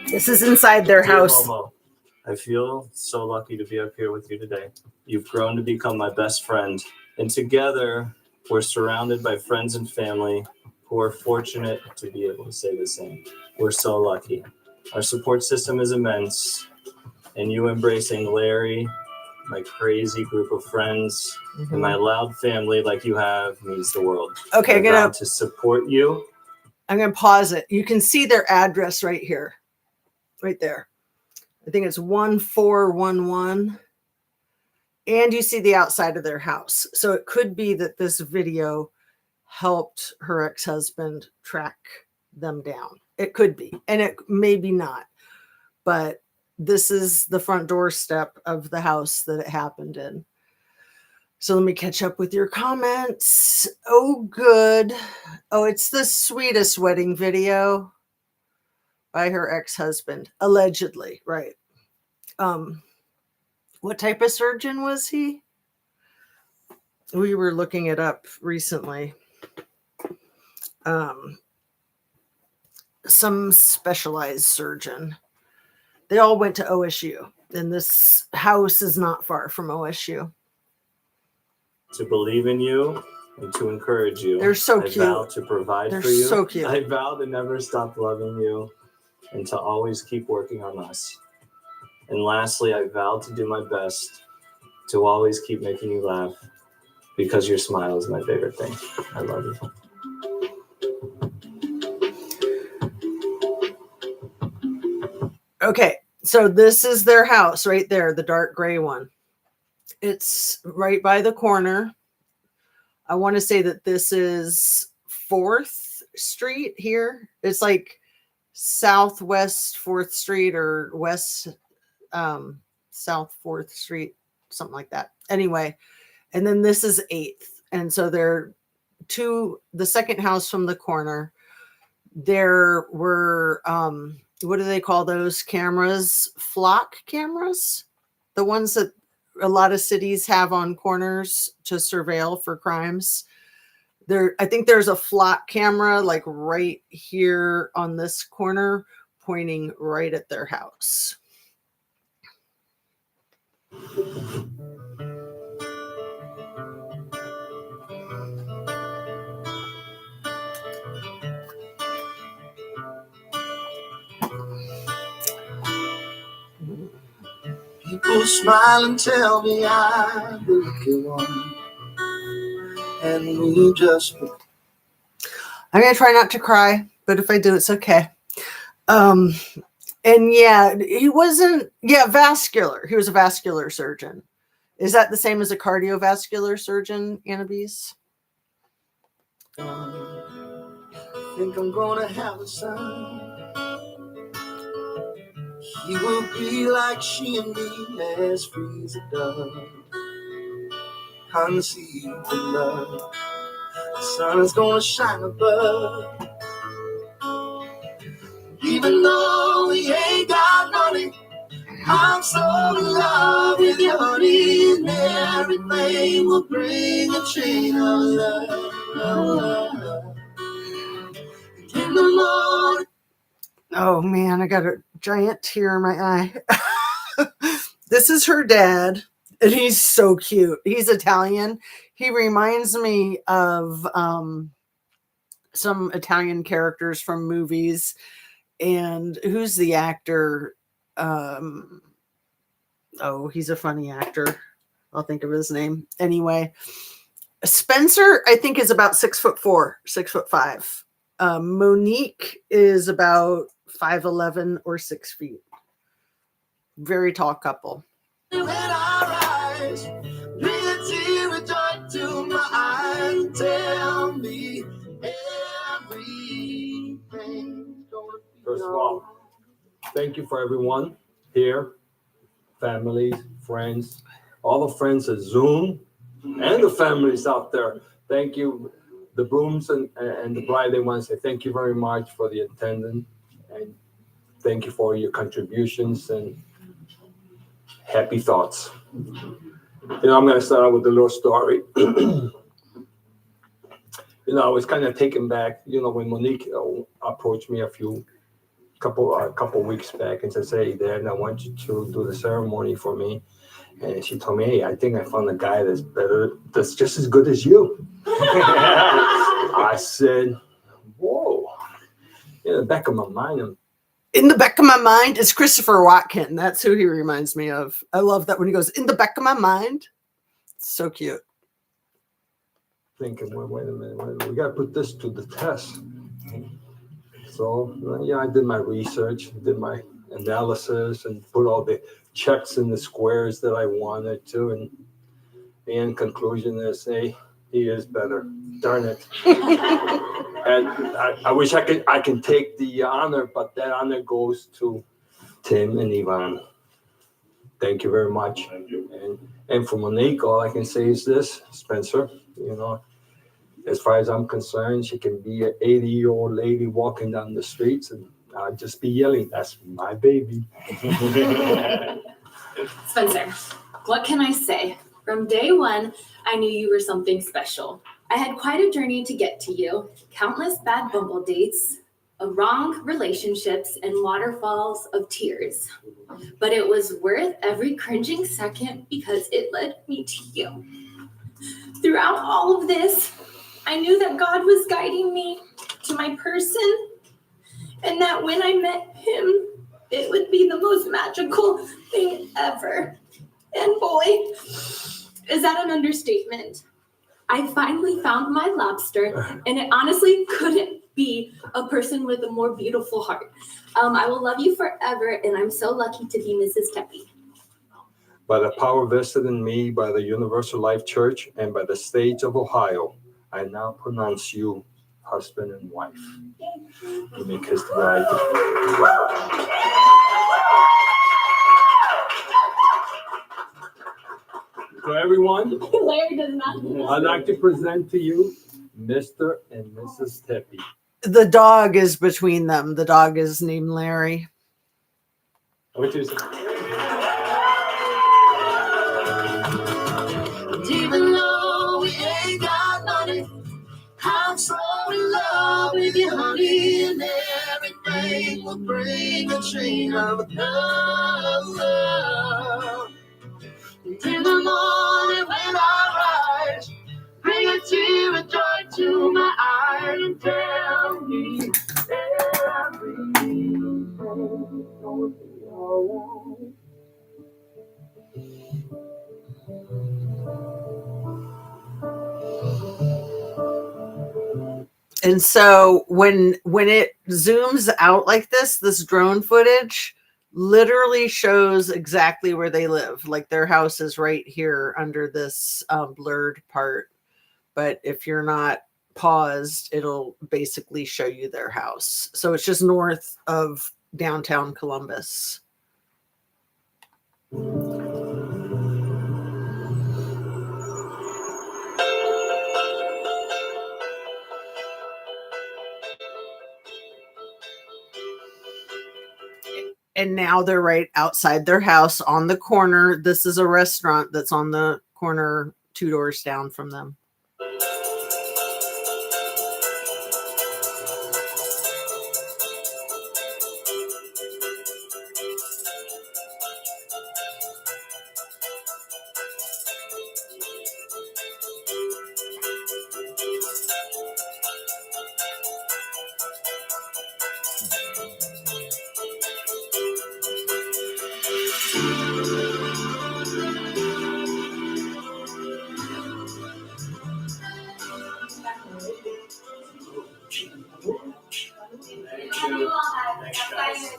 This is inside their Dear house. Momo, I feel so lucky to be up here with you today. You've grown to become my best friend, and together we're surrounded by friends and family who are fortunate to be able to say the same. We're so lucky. Our support system is immense, and you embracing Larry, my crazy group of friends, and my loud family like you have means the world. Okay, I'm proud to support you. I'm going to pause it. You can see their address right here, right there. I think it's 1411. And you see the outside of their house. So it could be that this video helped her ex-husband track them down. It could be, and it maybe not. But this is the front doorstep of the house that it happened in. So let me catch up with your comments. Oh, good. Oh, it's the sweetest wedding video by her ex-husband, allegedly, right? What type of surgeon was he? We were looking it up recently. Some specialized surgeon. They all went to OSU, and this house is not far from OSU. To believe in you and to encourage you. They're so I cute. vow to provide They're for you. so cute. I vow to never stop loving you and to always keep working on us. And lastly, I vow to do my best to always keep making you laugh because your smile is my favorite thing. I love you. Okay, so this is their house right there, the dark gray one. It's right by the corner. I want to say that this is 4th Street here. It's like Southwest 4th Street or West South 4th Street, something like that. Anyway, and then this is 8th. And so they're the second house from the corner. There were what do they call those cameras? Flock cameras? The ones that a lot of cities have on corners to surveil for crimes. I think there's a flock camera like right here on this corner pointing right at their house. People smile and tell me I'm the lucky one, and we just. I'm gonna try not to cry, but if I do, it's okay. And yeah, he wasn't. Yeah, vascular. He was a vascular surgeon. Is that the same as a cardiovascular surgeon, Annabise? I think I'm gonna have a son. He will be like she and me, as free as a dove, conceived in love. The sun is gonna shine above. Even though we ain't got money, I'm so in love with you, honey. And every flame will bring a chain of love. In the morning. Oh man, I got a giant tear in my eye. This is her dad, and he's so cute. He's Italian. He reminds me of some Italian characters from movies. And who's the actor? Oh, he's a funny actor. I'll think of his name. Anyway, Spencer, I think, is about 6'4", 6'5". Monique is about 5'11" or 6 feet. Very tall couple. When I rise, bring a tear of joy to my eyes and tell me everything's gonna be. First of all, thank you for everyone here, families, friends, all the friends at Zoom, and the families out there. Thank you. The brooms and the bride, they want to say thank you very much for the attendance, and thank you for your contributions and happy thoughts. I'm going to start out with a little story. I was kind of taken back, when Monique approached me a couple weeks back and said, "Hey, Dad, I want you to do the ceremony for me." And she told me, "Hey, I think I found a guy that's just as good as you." I said, "Whoa." In the back of my mind, it's Christopher Watkin. That's who he reminds me of. I love that when he goes, "In the back of my mind." It's so cute. Thinking, wait a minute, we got to put this to the test. So, I did my research, did my analysis, and put all the checks in the squares that I wanted to. And the end conclusion is, hey, he is better. Darn it. And I wish I can take the honor, but that honor goes to Tim and Yvonne. Thank you very much. Thank you. And for Monique, all I can say is this, Spencer, as far as I'm concerned, she can be an 80-year-old lady walking down the streets and I'll just be yelling, "That's my baby." Spencer, what can I say? From day one, I knew you were something special. I had quite a journey to get to you. Countless bad bumble dates, wrong relationships, and waterfalls of tears. But it was worth every cringing second because it led me to you. Throughout all of this, I knew that God was guiding me to my person, and that when I met him, it would be the most magical thing ever. And boy, is that an understatement. I finally found my lobster, and it honestly couldn't be a person with a more beautiful heart. I will love you forever, and I'm so lucky to be Mrs. Kepi. By the power vested in me by the Universal Life Church and by the state of Ohio, I now pronounce you husband and wife. Give me a kiss to bride. So everyone, Larry does not know. I'd like to present to you Mr. and Mrs. Tepe. The dog is between them. The dog is named Larry. Over to you. Even though we ain't got money, I'm so in love with you, honey, and everything will bring a chain of love. In the morning when I rise, bring a tear of joy to my eyes and tell me everything's gonna be alright. And so when it zooms out like this drone footage literally shows exactly where they live. Like their house is right here under this blurred part. But if you're not paused, it'll basically show you their house. So it's just north of downtown Columbus. And now they're right outside their house on the corner. This is a restaurant that's on the corner 2 doors down from them.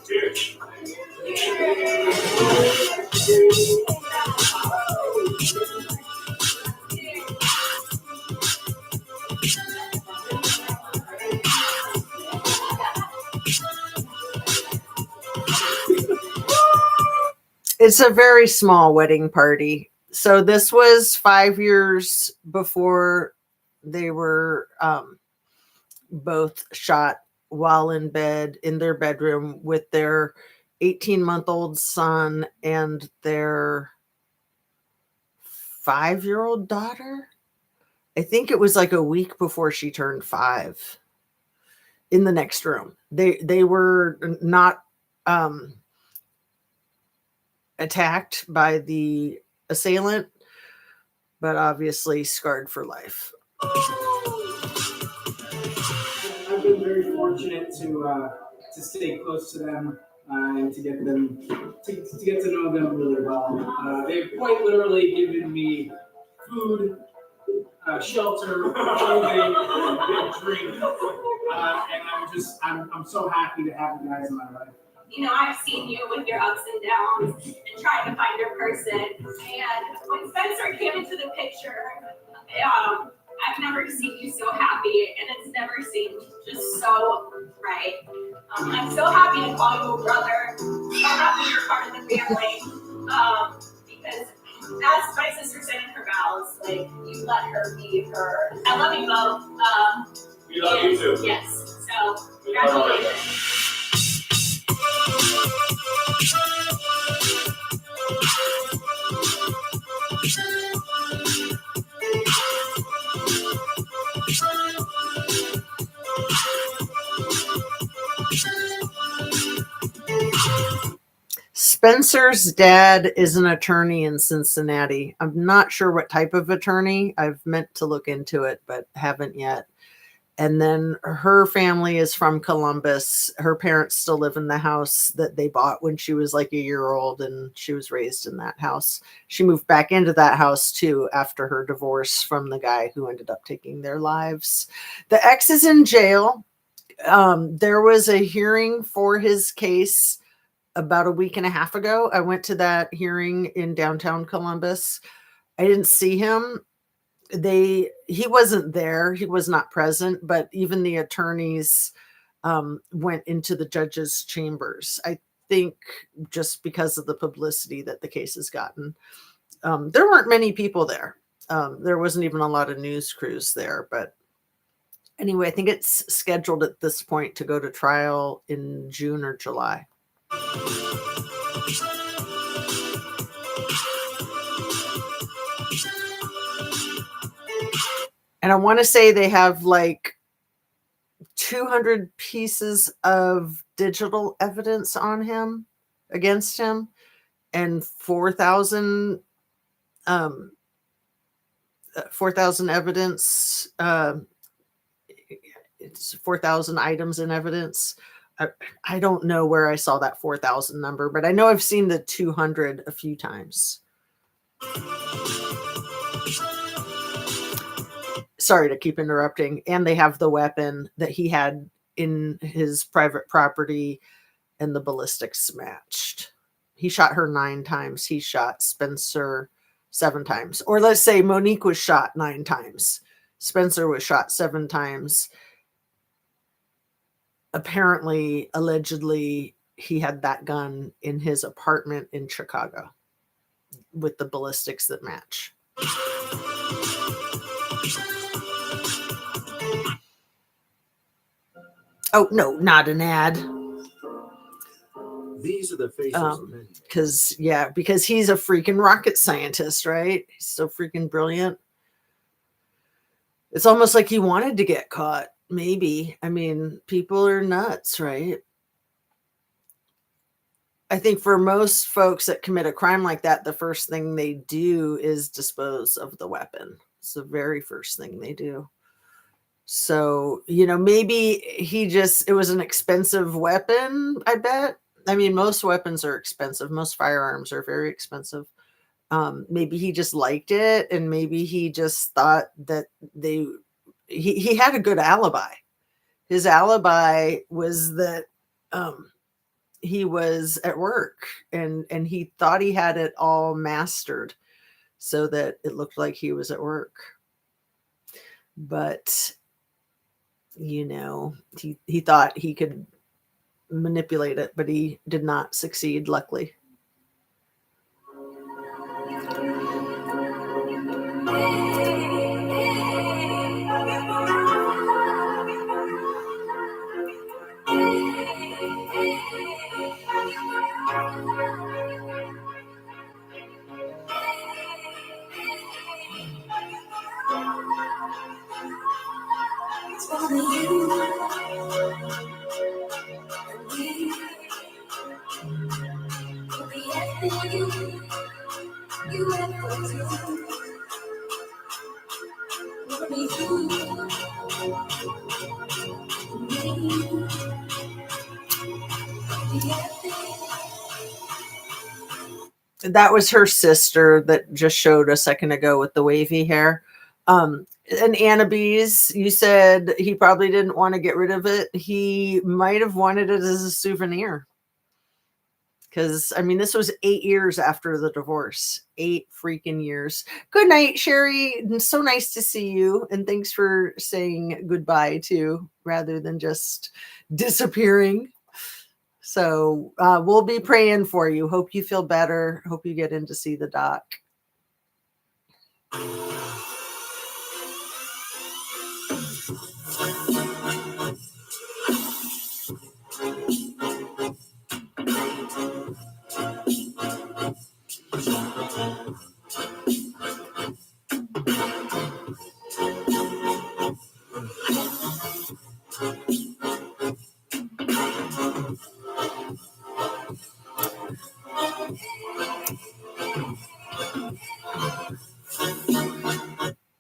Cheers. It's a very small wedding party. So this was 5 years before they were both shot while in bed in their bedroom with their 18-month-old son and their 5-year-old daughter. I think it was like a week before she turned 5 in the next room. They were not attacked by the assailant, but obviously scarred for life. I've been very fortunate to stay close to them and to get them to get to know them really well. They've quite literally given me food, shelter, clothing, and drink, and I'm so happy to have you guys in my life. You know, I've seen you with your ups and downs and trying to find your person. And when Spencer came into the picture, I've never seen you so happy, and it's never seemed just so right. I'm so happy to call you a brother. So happy you're part of the family. Because as my sister said in her vows, like, you let her be her. I love you both. We love you too. Yes. So congratulations. Spencer's dad is an attorney in Cincinnati. I'm not sure what type of attorney. I've meant to look into it, but haven't yet. And then her family is from Columbus. Her parents still live in the house that they bought when she was like a year old, and she was raised in that house. She moved back into that house too after her divorce from the guy who ended up taking their lives. The ex is in jail. There was a hearing for his case about a week and a half ago. I went to that hearing in downtown Columbus. I didn't see him. He wasn't there. He was not present, but even the attorneys went into the judge's chambers. I think just because of the publicity that the case has gotten. There weren't many people there. There wasn't even a lot of news crews there, but anyway, I think it's scheduled at this point to go to trial in June or July. And I want to say they have like 200 pieces of digital evidence on him, against him, and 4,000 evidence. It's 4,000 items in evidence. I don't know where I saw that 4,000 number, but I know I've seen the 200 a few times. Sorry to keep interrupting. And they have the weapon that he had in his private property, and the ballistics matched. He shot her 9 times. He shot Spencer 7 times. Or let's say Monique was shot 9 times. Spencer was shot 7 times. Apparently, allegedly, he had that gun in his apartment in Chicago with the ballistics that match. Oh, no, not an ad. These are the faces of men. Because he's a freaking rocket scientist, right? He's so freaking brilliant. It's almost like he wanted to get caught. Maybe. I mean, people are nuts, right? I think for most folks that commit a crime like that, the first thing they do is dispose of the weapon. It's the very first thing they do. So, maybe it was an expensive weapon, I bet. I mean, most weapons are expensive. Most firearms are very expensive. Maybe he just liked it, and maybe he just thought that he had a good alibi. His alibi was that he was at work, and he thought he had it all mastered so that it looked like he was at work. But he thought he could manipulate it, but he did not succeed, luckily. That was her sister that just showed a second ago with the wavy hair. And Annabise, you said he probably didn't want to get rid of it. He might have wanted it as a souvenir. Because, I mean, this was 8 years after the divorce. 8 freaking years. Good night, Sherry. So nice to see you. And thanks for saying goodbye, too, rather than just disappearing. So we'll be praying for you. Hope you feel better. Hope you get in to see the doc.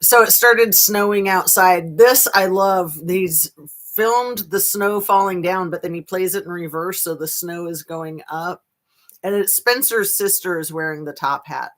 So it started snowing outside. This I love. He's filmed the snow falling down, but then he plays it in reverse, so the snow is going up. And it's Spencer's sister is wearing the top hat.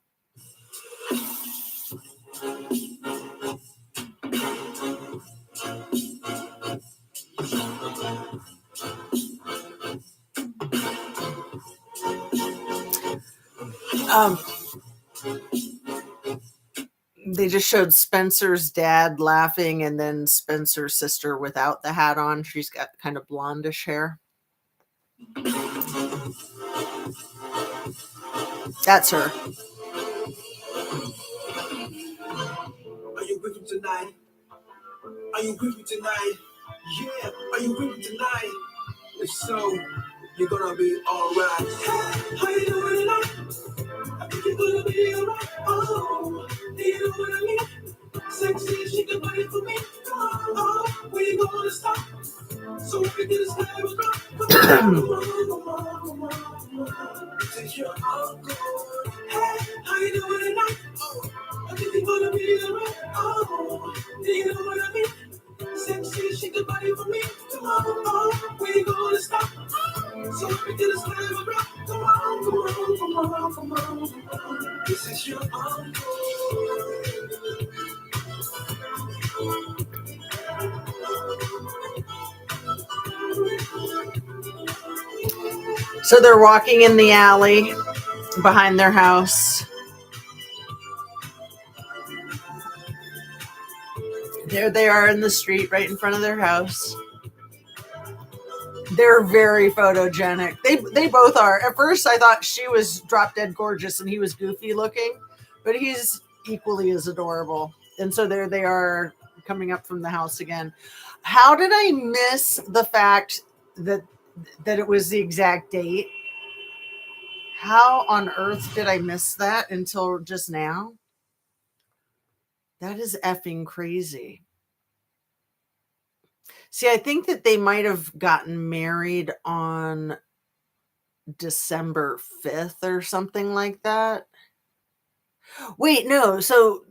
They just showed Spencer's dad laughing, and then Spencer's sister without the hat on. She's got kind of blondish hair. That's her. Are you with me tonight? Are you with me tonight? Yeah, are you with me tonight? If so, you're gonna be alright. Hey, how you doing tonight? I think you're gonna be alright. Oh, do you know what I mean? Sexy, shake your body for me. Come on, oh, where you gonna stop? So we can just have a drop. Come on. This is your uncle. Hey, how you doing tonight? Oh, I think you're gonna be alright. Oh, do you know what I mean? Sexy, shake your body for me. Come on, oh, where you gonna stop? So we can just have a drop. Come on. This is your uncle. So they're walking in the alley behind their house. There they are in the street right in front of their house. They're very photogenic. They both are. At first I thought she was drop dead gorgeous and he was goofy looking, but he's equally as adorable. And so there they are coming up from the house again. How did I miss the fact that it was the exact date? How on earth did I miss that until just now? That is effing crazy. See, I think that they might have gotten married on December 5th or something like that. Wait, no. So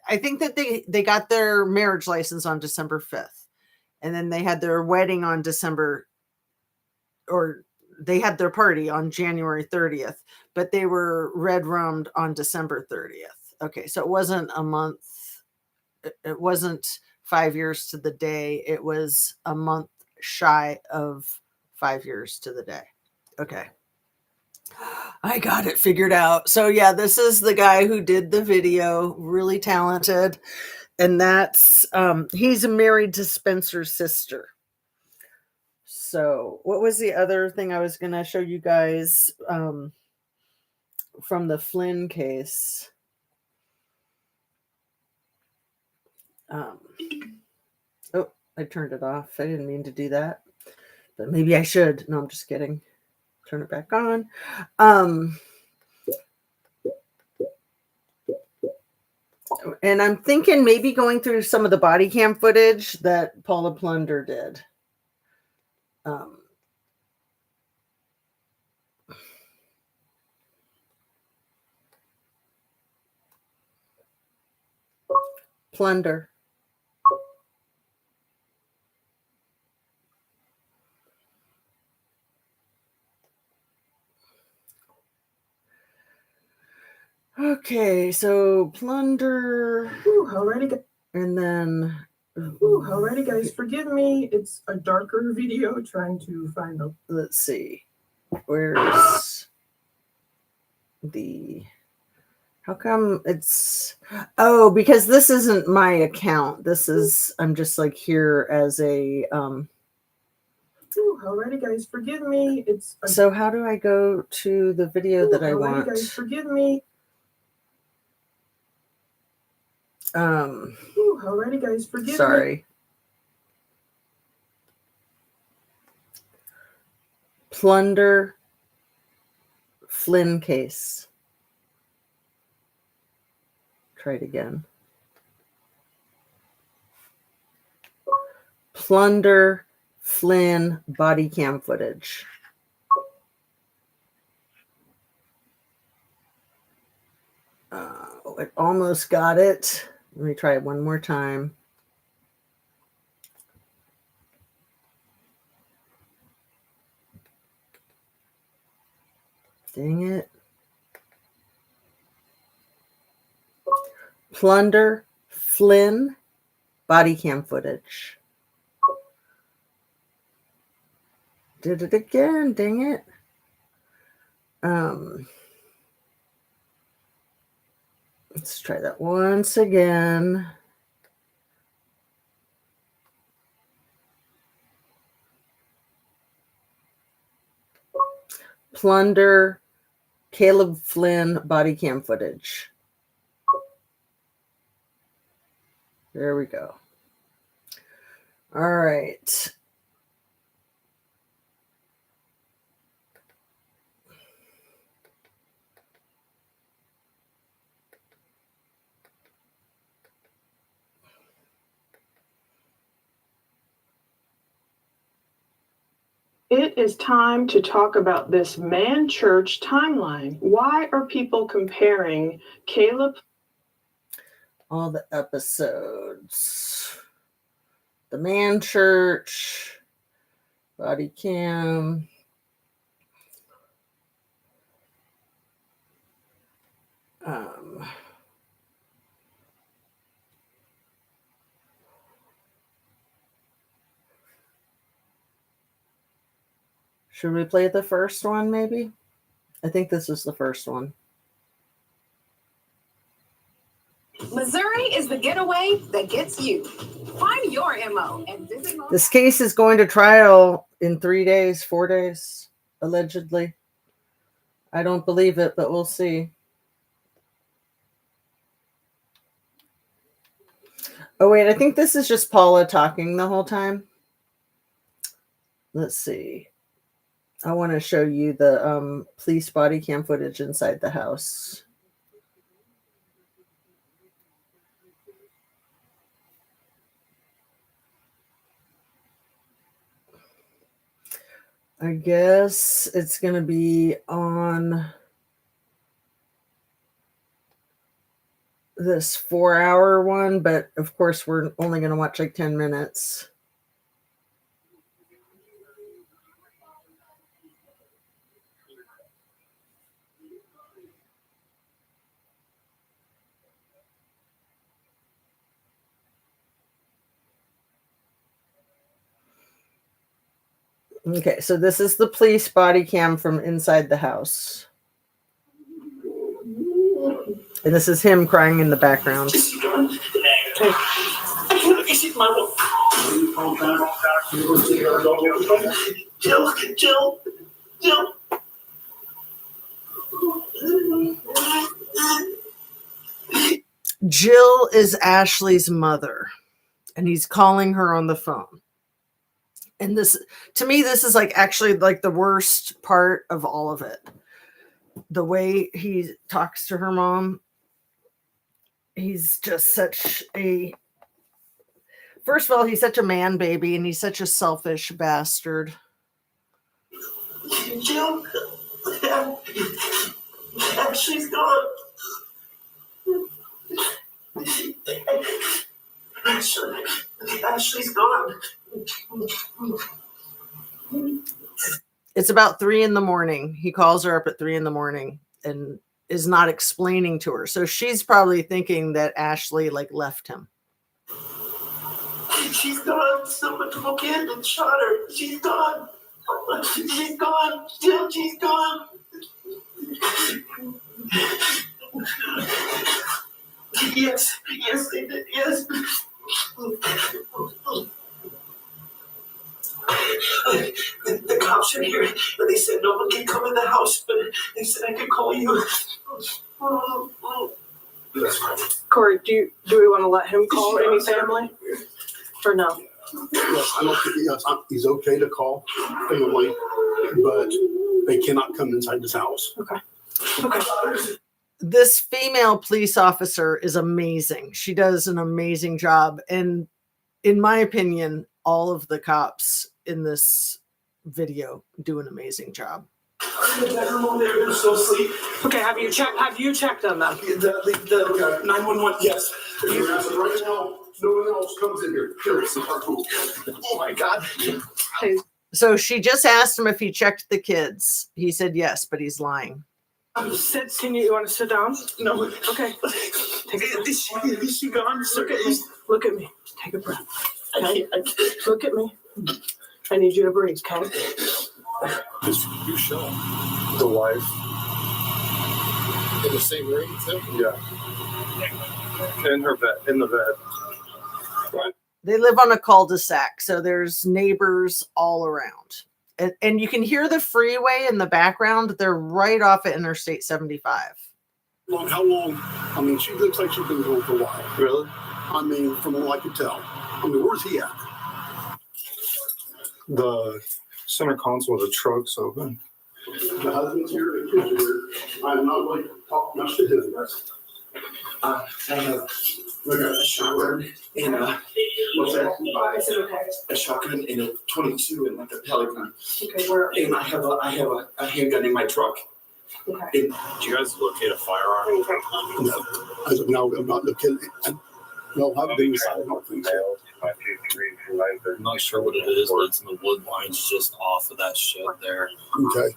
I think that they got their marriage license on December 5th. And then they had their wedding on they had their party on January 30th, but they were red rummed on December 30th. Okay, so it wasn't a month. It wasn't 5 years to the day. It was a month shy of 5 years to the day. Okay. I got it figured out. So yeah, this is the guy who did the video, really talented. And that's, he's married to Spencer's sister. So what was the other thing I was going to show you guys from the Flynn case? Oh, I turned it off. I didn't mean to do that, but maybe I should. No, I'm just kidding. Turn it back on. And I'm thinking maybe going through some of the body cam footage that Paula Plunder did. Plunder. Okay, so Plunder. Alrighty, and then alrighty, guys. Forgive me. It's a darker video trying to find the. Let's see. Where's the. How come it's. Oh, because this isn't my account. This is. I'm just like here as a. Alrighty, guys. Forgive me. It's. So how do I go to the video that I want? Guys, forgive me. Alrighty, guys. Forgive me. Sorry. Plunder Flynn case. Try it again. Plunder Flynn body cam footage. I almost got it. Let me try it one more time. Dang it. Plunder Flynn body cam footage. Did it again, dang it. Let's try that once again. Plunder Caleb Flynn body cam footage. There we go. All right. It is time to talk about this man church timeline. Why are people comparing Caleb? All the episodes. The man church, body cam. Should we play the first one, maybe? I think this is the first one. Missouri is the getaway that gets you. Find your MO and visit. This case is going to trial in 3 days, 4 days, allegedly. I don't believe it, but we'll see. Oh, wait, I think this is just Paula talking the whole time. Let's see. I want to show you the police body cam footage inside the house. I guess it's going to be on this 4-hour one, but of course we're only going to watch like 10 minutes. Okay, so this is the police body cam from inside the house. And this is him crying in the background. Jill. Jill is Ashley's mother, and he's calling her on the phone. And this, to me, this is like actually like the worst part of all of it. The way he talks to her mom. He's just such a, first of all, he's such a man baby, and he's such a selfish bastard. Jill, Ashley's gone. Ashley's gone. It's about 3 a.m. He calls her up at 3 a.m. and is not explaining to her. So she's probably thinking that Ashley like left him. She's gone. Someone broke in and shot her. She's gone. She's gone. Jill, she's gone. Yes, they did. Yes. The cops are here. They said no one can come in the house, but they said I could call you. That's fine. Corey, do we want to let him call any family? Or no? Yes, I don't think he's okay to call family, but they cannot come inside this house. Okay. This female police officer is amazing. She does an amazing job. And in my opinion, all of the cops in this video do an amazing job. They're so asleep. Okay, have you checked on them? The 911, yes. Right now, no one else comes in here. Oh my God. Hey, So she just asked him if he checked the kids. He said yes, but he's lying. you want to sit down? No. Okay. Is she gone? Look at me. Take a breath. Okay? Look at me. I need you to breathe, okay? You shot the wife in the same room as him? Yeah. In the bed. Right. They live on a cul-de-sac, so there's neighbors all around. And you can hear the freeway in the background. They're right off at Interstate 75. How long? I mean, she looks like she's been going for a while. Really? I mean, from what I could tell. I mean, where's he at? The center console of the truck's open. The husband's here, the kids are here. I'm not really talking much to him. I got a shotgun and what's that? A shotgun and a 22 and like a pellet gun. Okay, where? And I have a handgun in my truck. Okay. And Did you guys locate a firearm? no, I'm not looking. No, I haven't been inside. I don't think so. I'm not sure what it is, but it's in the wood lines just off of that shed there. Okay.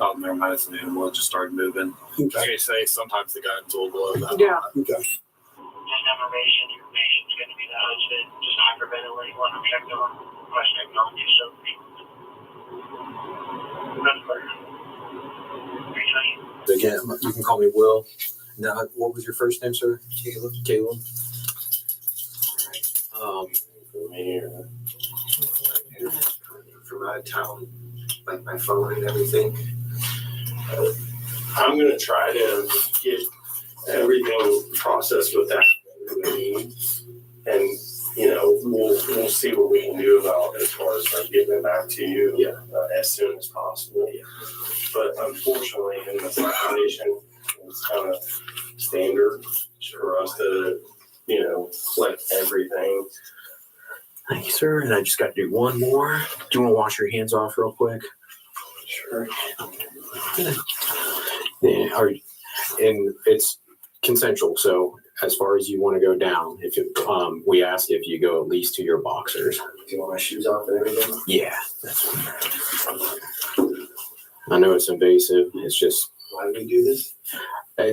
Out near Madison Animal, it just started moving. Okay. Like I say, sometimes the guns will blow that. Yeah. Okay. Just information, your patient's going to be sedated, just hyperventilate, want to check on flash technology, so that's clear. Again, you can call me Will. Now, what was your first name, sir? Caleb. Caleb. From out of town, like my phone and everything. I'm going to try to get everything processed with that. And, we'll see what we can do about as far as like getting it back to you as soon as possible. Yeah. But unfortunately, in this situation, it's kind of standard for us to, collect everything. Thank you, sir. And I just got to do one more. Do you want to wash your hands off real quick? Sure. Yeah. And it's consensual. So as far as you want to go down, if we ask if you go at least to your boxers. Do you want my shoes off and everything? Yeah. I know it's invasive. It's just. Why do we do this?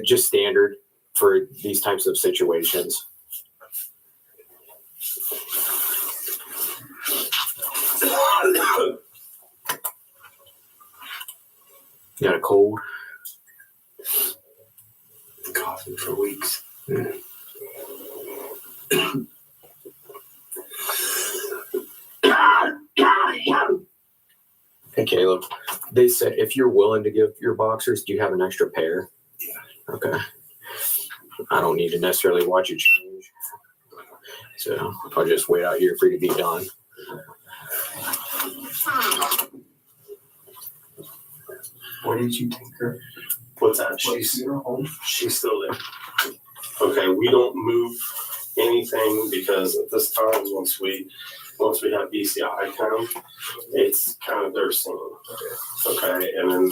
Just standard for these types of situations. Got a cold? Coughing for weeks. Hey, Caleb. They said if you're willing to give your boxers, do you have an extra pair? Yeah. Okay. I don't need to necessarily watch you change. So I'll just wait out here for you to be done. Where did you take her? What's that? She's home. She's still there. Okay, we don't move anything because at this time, once we have BCI come, it's kind of their scene. Okay, and then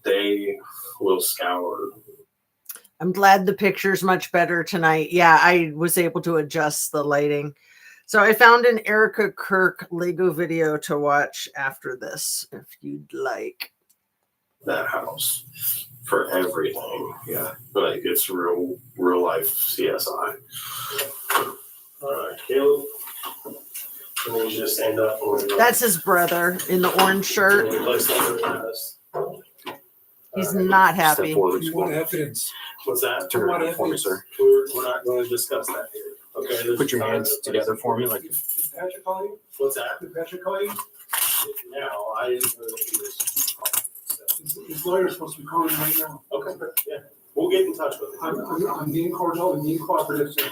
they will scour. I'm glad the picture's much better tonight. Yeah, I was able to adjust the lighting. So I found an Erica Kirk Lego video to watch after this, if you'd like. That house for everything. Yeah. Like it's real life CSI. All right, Caleb. I need you to stand up. That's his brother in the orange shirt. He's not happy. What evidence? What's that? Turn around for me, sir. We're not going to discuss that here. Okay. Put your hands together for me, like. Did Patrick call you? What's that? Did Patrick call you? No, I didn't really do this. His lawyer's supposed to be calling right now. Okay. Yeah. We'll get in touch with him. I'm being cordial and being cooperative. So,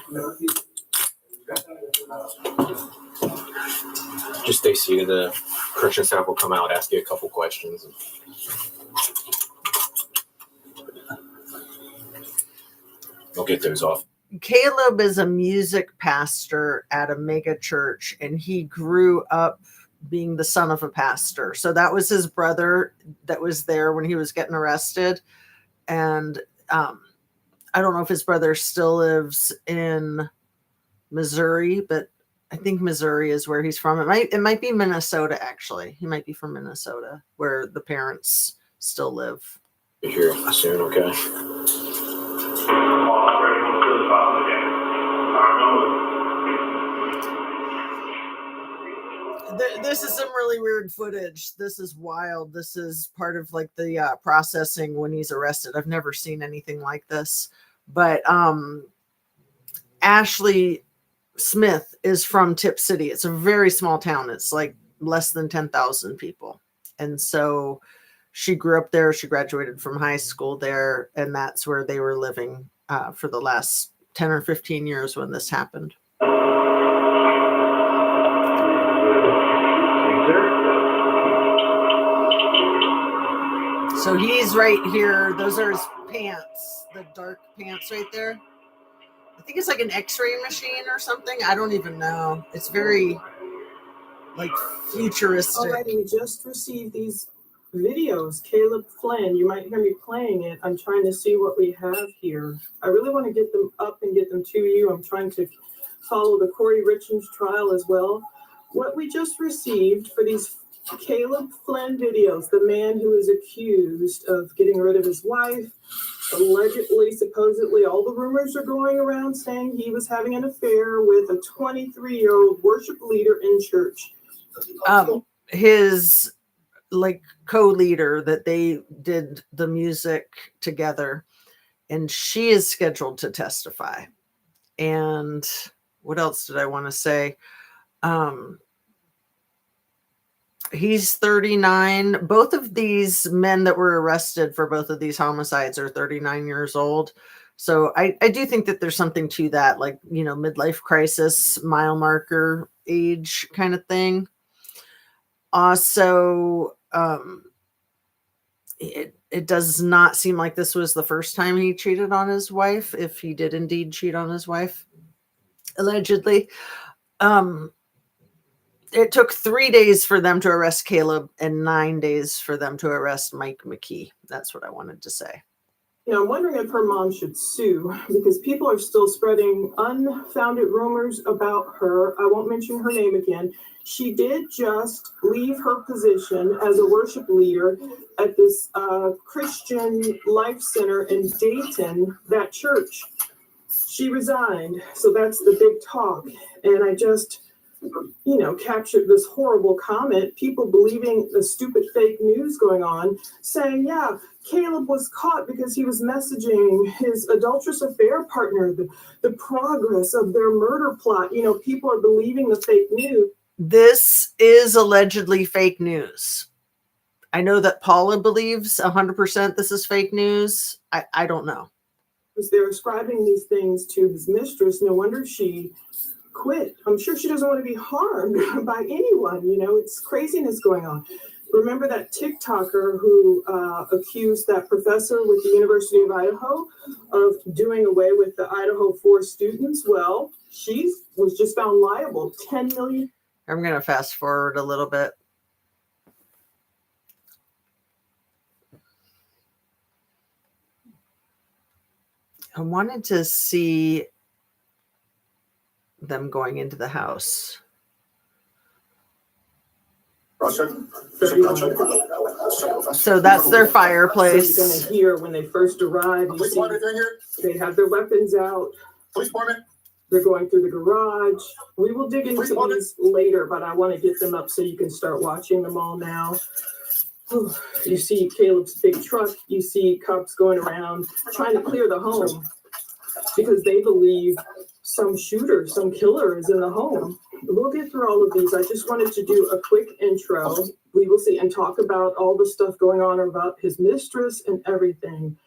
Just stay seated. The Christian staff will come out, ask you a couple questions. We'll get those off. Caleb is a music pastor at a mega church, and he grew up being the son of a pastor. So that was his brother that was there when he was getting arrested. And I don't know if his brother still lives in Missouri, but I think Missouri is where he's from. It might be Minnesota, actually. He might be from Minnesota, where the parents still live. Here soon, okay? This is some really weird footage. This is wild. This is part of like the processing when he's arrested. I've never seen anything like this. But Ashley Smith is from Tip City. It's a very small town. It's like less than 10,000 people. And so she grew up there. She graduated from high school there. And that's where they were living for the last 10 or 15 years when this happened. So he's right here. Those are his pants, the dark pants right there. I think it's like an X-ray machine or something. I don't even know. It's very like futuristic. Alrighty, we just received these videos. Caleb Flynn, you might hear me playing it. I'm trying to see what we have here. I really want to get them up and get them to you. I'm trying to follow the Corey Richards trial as well. What we just received for these Caleb Flynn videos, the man who is accused of getting rid of his wife, allegedly, supposedly, all the rumors are going around saying he was having an affair with a 23-year-old worship leader in church. His like co-leader that they did the music together, and she is scheduled to testify. And what else did I want to say? He's 39. Both of these men that were arrested for both of these homicides are 39 years old. So I do think that there's something to that, like, you know, midlife crisis, mile marker age kind of thing. Also, it does not seem like this was the first time he cheated on his wife, if he did indeed cheat on his wife, allegedly. It took 3 days for them to arrest Caleb and 9 days for them to arrest Mike McKee. That's what I wanted to say. You know, I'm wondering if her mom should sue because people are still spreading unfounded rumors about her. I won't mention her name again. She did just leave her position as a worship leader at this Christian Life Center in Dayton, that church. She resigned. So that's the big talk. And I just, you know, captured this horrible comment, people believing the stupid fake news going on, saying, yeah, Caleb was caught because he was messaging his adulterous affair partner, the progress of their murder plot. You know, people are believing the fake news. This is allegedly fake news. I know that Paula believes 100% this is fake news. I don't know. Because they're ascribing these things to his mistress. No wonder she quit. I'm sure she doesn't want to be harmed by anyone. You know, it's craziness going on. Remember that TikToker who accused that professor with the University of Idaho of doing away with the Idaho 4 students? Well, she was just found liable. 10 million. I'm going to fast forward a little bit. I wanted to see them going into the house. So that's their fireplace. So you're going to hear when they first arrive, you see they have their weapons out. They're going through the garage. We will dig into these later, but I want to get them up so you can start watching them all now. You see Caleb's big truck. You see cops going around trying to clear the home because they believe some shooter, some killer is in the home. We'll get through all of these. I just wanted to do a quick intro. We will see and talk about all the stuff going on about his mistress and everything.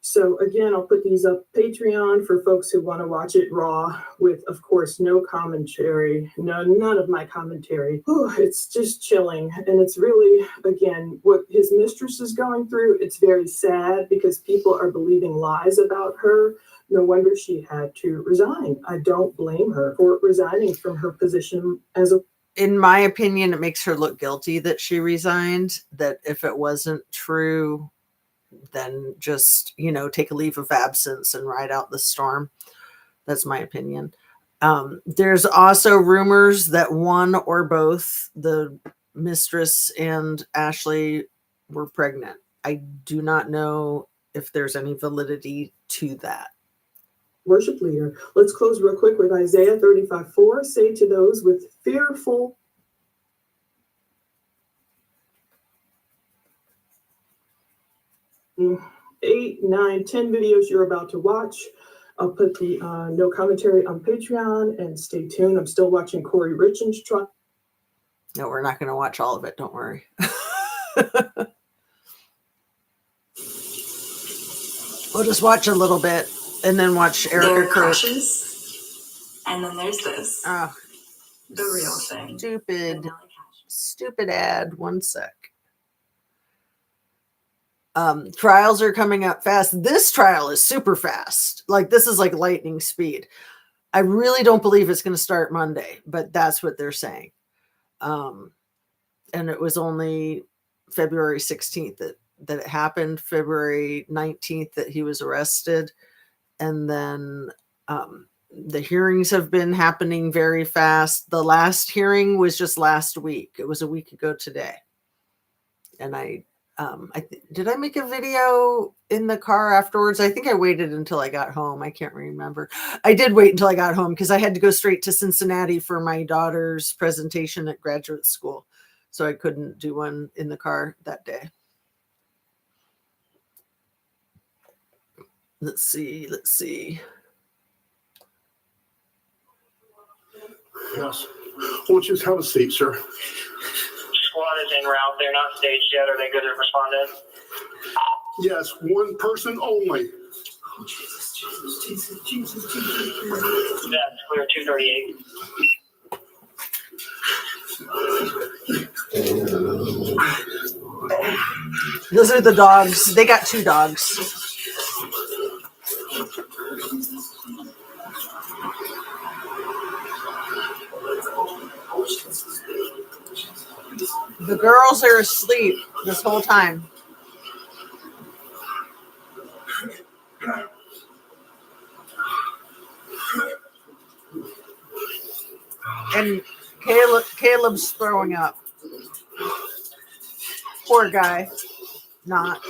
So again, I'll put these up Patreon for folks who want to watch it raw with, of course, no commentary, none of my commentary. It's just chilling. And it's really, again, what his mistress is going through. It's very sad because people are believing lies about her. No wonder she had to resign. I don't blame her for resigning from her position as a... In my opinion, it makes her look guilty that she resigned, that if it wasn't true, then just, you know, take a leave of absence and ride out the storm. That's my opinion. There's also rumors that one or both the mistress and Ashley were pregnant. I do not know if there's any validity to that. Worship leader. Let's close real quick with Isaiah 35:4. Say to those with fearful... 8, 9, 10 videos you're about to watch. I'll put the no commentary on Patreon and stay tuned. I'm still watching Corey Richards' truck. No, we're not going to watch all of it. Don't worry. We'll just watch a little bit and then watch Erica crushes. And then there's this. Oh, the real thing. Stupid ad. 1 sec. Trials are coming up fast. This trial is super fast. Like this is like lightning speed. I really don't believe it's going to start Monday, but that's what they're saying. And it was only February 16th that it happened, February 19th that he was arrested. And then the hearings have been happening very fast. The last hearing was just last week. It was a week ago today. And did I make a video in the car afterwards? I think I waited until I got home. I can't remember. I did wait until I got home because I had to go straight to Cincinnati for my daughter's presentation at graduate school. So I couldn't do one in the car that day. Let's see. Yes. Won't you just have a seat, sir? Squad is en route. They're not staged yet. Are they good at responding? Yes, one person only. Oh, Jesus. That's clear 238. Those are the dogs. They got 2 dogs. The girls are asleep this whole time. And Caleb's throwing up. Poor guy. Not.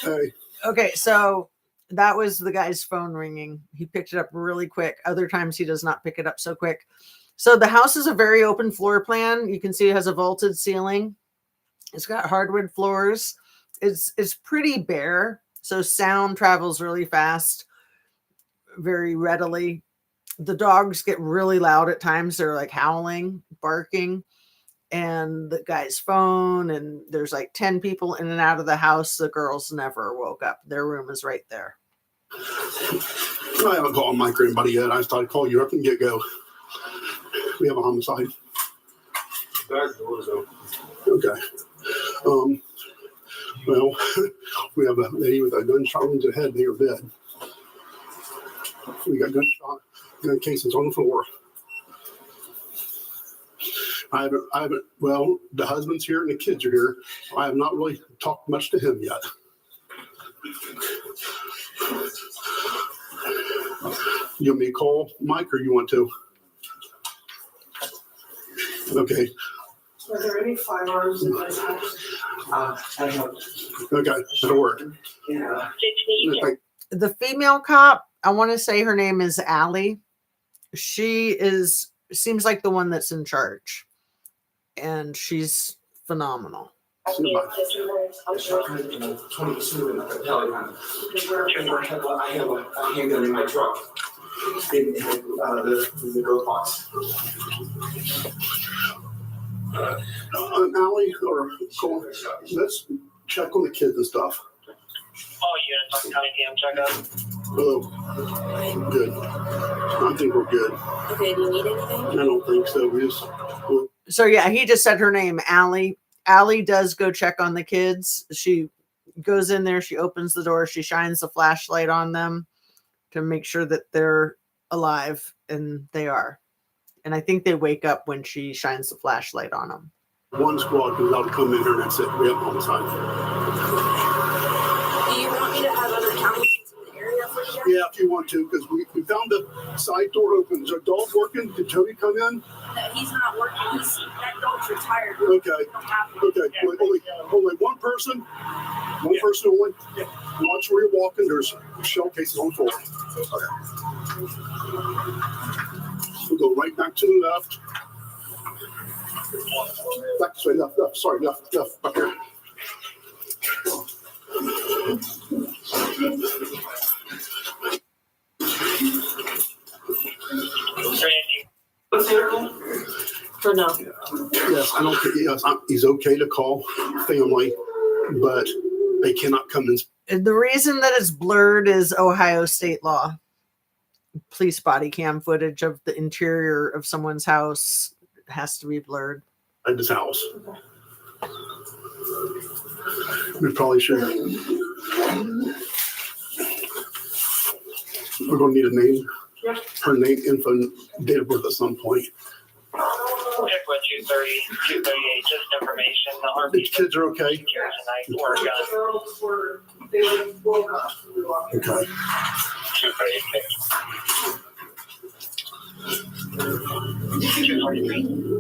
Hey. Okay, so that was the guy's phone ringing. He picked it up really quick. Other times he does not pick it up so quick. So the house is a very open floor plan. You can see it has a vaulted ceiling. It's got hardwood floors. It's pretty bare. So sound travels really fast, very readily. The dogs get really loud at times. They're like howling, barking. And the guy's phone, and there's like 10 people in and out of the house. The girls never woke up. Their room is right there. I haven't called Mike or anybody yet. I just thought I'd call you up and get go. We have a homicide. Back doors open. Okay. Well, we have a lady with a gunshot wound to the head near bed. We got gun cases on the floor. I haven't, well, the husband's here and the kids are here. I have not really talked much to him yet. You want me to call Mike or you want to? Okay. Are there any firearms in this house? Okay, that'll work. Yeah. The female cop, I want to say her name is Allie. She seems like the one that's in charge. And she's phenomenal. I have a handgun in my truck. In the glove box. Allie or Cole, let's check on the kids and stuff. All units on County PM checkup. Oh, good. I think we're good. Okay, do you need anything? I don't think so. So yeah, he just said her name, Allie. Allie does go check on the kids. She goes in there, she opens the door, she shines the flashlight on them to make sure that they're alive, and they are. And I think they wake up when she shines the flashlight on them. One squad is allowed to come in here and that's it. We have homicide. Do you want me to have other counties in the area for you guys? Yeah, if you want to, because we found the side door open. Is our dog working? Did Toby come in? No, he's not working. That dog's retired. Okay. Okay. Only one person. One person only. Watch where you're walking. There's shell cases on the floor. Okay. We'll go right back to the left. Back this way, left. Sorry, left, back here. For no. Yes, I don't think he's okay to call family, but they cannot come in. And the reason that it's blurred is Ohio state law. Police body cam footage of the interior of someone's house has to be blurred. at this house. We probably should. We're going to need a name. Yeah. Her name, info, date of birth at some point. Check with 230, 238, just information. The kids are okay. Here tonight, or They woke up. Okay. 238. 243.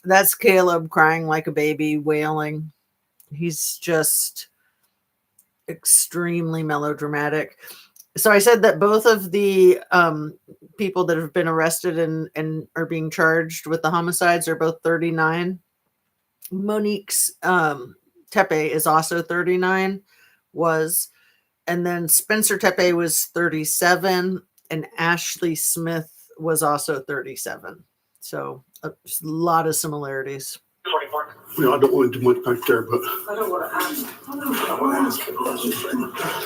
That's Caleb crying like a baby, wailing. He's just extremely melodramatic. So I said that both of the people that have been arrested and are being charged with the homicides are both 39. Monique's Tepe is also 39, and then Spencer Tepe was 37, and Ashley Smith was also 37. So a lot of similarities. 44. I don't want to do much back there, but I don't want to ask.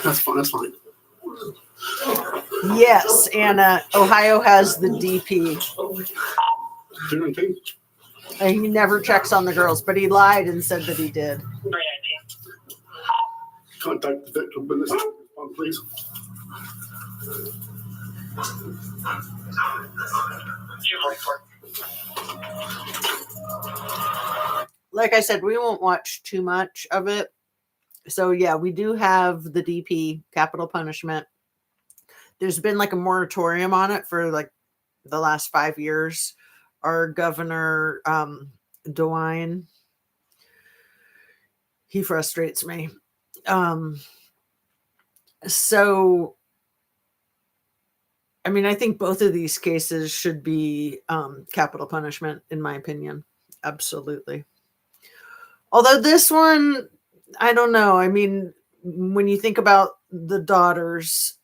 that's fine. That's fine. Yes, and Ohio has the DP. 219. And he never checks on the girls, but he lied and said that he did. 319. Contact the victim witness, please. 244. Like I said, we won't watch too much of it. So yeah, we do have the DP, capital punishment. There's been like a moratorium on it for like the last 5 years. Our governor, DeWine, he frustrates me. So, I mean, I think both of these cases should be capital punishment, in my opinion. Absolutely. Although this one, I don't know. I mean, when you think about the daughters,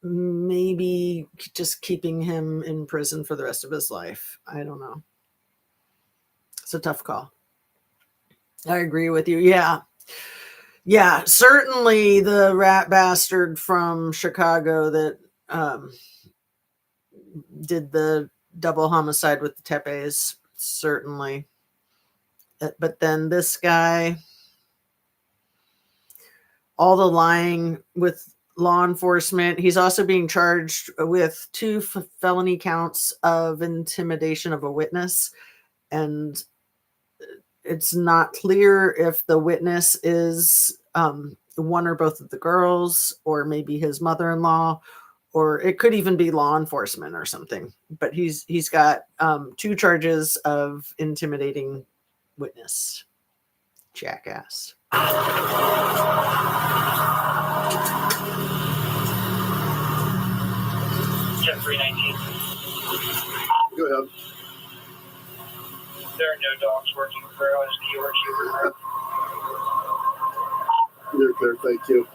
maybe just keeping him in prison for the rest of his life. I don't know. It's a tough call. I agree with you. Yeah. Yeah, certainly the rat bastard from Chicago that did the double homicide with the Tepes, certainly. But then this guy, all the lying with law enforcement. He's also being charged with 2 felony counts of intimidation of a witness. And it's not clear if the witness is one or both of the girls, or maybe his mother-in-law, or it could even be law enforcement or something. But he's got 2 charges of intimidating witness. Jackass. Jet 319. Go ahead. There are no dogs working for OSP or Hubert. You're clear. Thank you.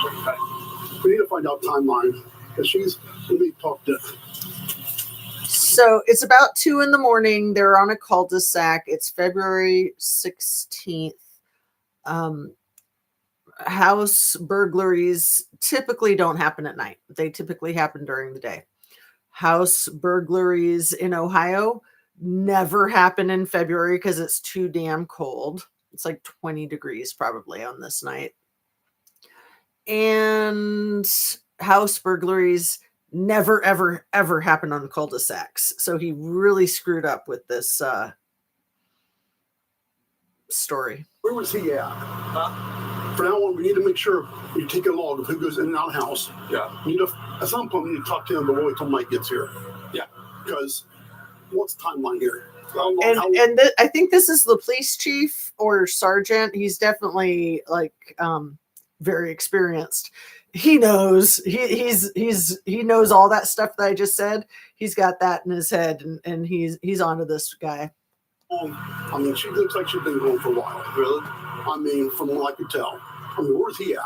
245. We need to find out timeline because let me talk to. So it's about 2 a.m. They're on a cul-de-sac. It's February 16th. House burglaries typically don't happen at night. They typically happen during the day. House burglaries in Ohio never happen in February because it's too damn cold. It's like 20 degrees probably on this night. And house burglaries never, ever, ever happen on cul-de-sacs. So he really screwed up with this story. Where was he at? For now on, we need to make sure you take a log of who goes in and out of the house. Yeah. At some point, we need to talk to him before until Mike gets here. Yeah. Because what's the timeline here? I think this is the police chief or sergeant. He's definitely like very experienced. He knows he knows all that stuff that I just said. He's got that in his head, and he's onto this guy. I mean, she looks like she's been going for a while. Really? I mean, from what I could tell. I mean, where's he at?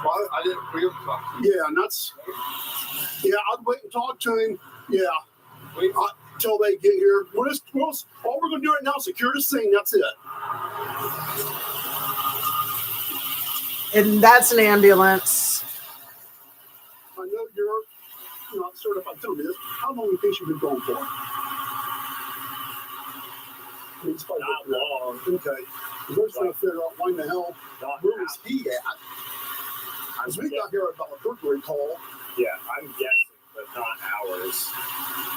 Well, I didn't hear him talk to you. Yeah, and that's. Yeah, I'd wait and talk to him. Yeah. until they get here. All we're going to do right now is secure the scene. That's it. And that's an ambulance. I know you're not certified. Tell me this. How long do you think you've been going for? Not long. Okay. We're trying to figure out why in the hell, where was he at? Because we got here about a burglary call. Yeah, I'm guessing, but not hours.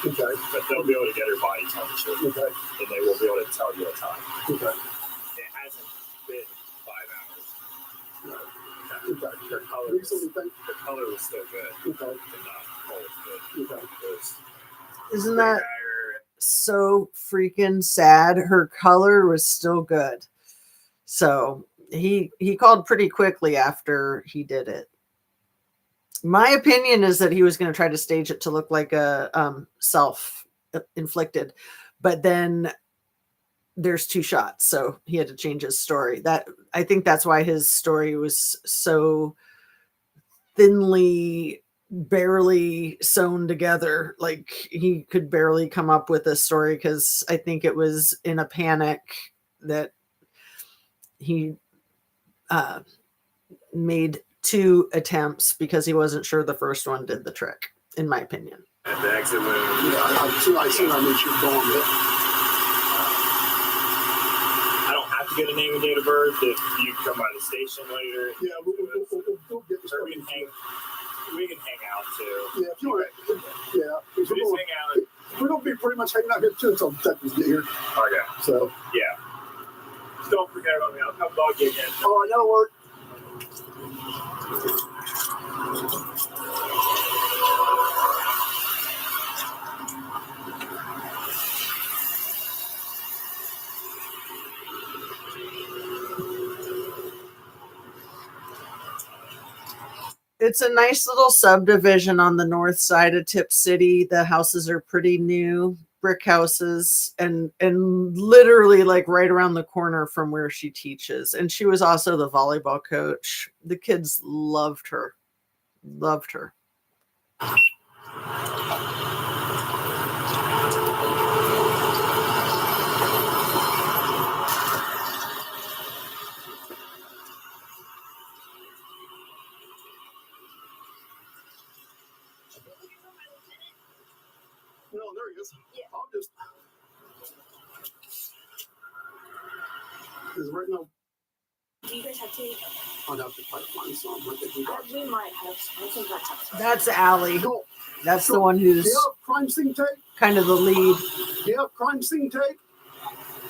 Okay. But they'll be able to get her body temperature. Okay. And they will be able to tell you a time. Okay. It hasn't been 5 hours. No. Okay. Her color, the color was still good. Okay. And not cold good. Okay. Isn't that so freaking sad? Her color was still good. So he called pretty quickly after he did it. My opinion is that he was going to try to stage it to look like a self-inflicted, but then there's 2 shots, so he had to change his story. I think that's why his story was so thinly, barely sewn together. Like he could barely come up with a story, because I think it was in a panic that he made 2 attempts because he wasn't sure the first one did the trick, in my opinion. At the exit wound. Yeah, I see I made sure going with it. I don't have to get a name and date of birth if you come by the station later. Yeah, we'll get this. We can hang out too. Yeah, if you want. Yeah. We just hang out. We're going to be pretty much hanging out here too until detectives get here. Okay. So. Yeah. Just don't forget about me. I'll come bug you again. All right, that'll work. It's a nice little subdivision on the north side of Tip City. The houses are pretty new, brick houses, and literally like right around the corner from where she teaches. And she was also the volleyball coach. The kids loved her. Loved her. No, there he is. Yeah. I'll just. Because right now. Do you guys have to? I'd have to try to find some. We might have some. That's Allie. Cool. That's the one who's do you have crime scene tape? Kind of the lead. Do you have crime scene tape?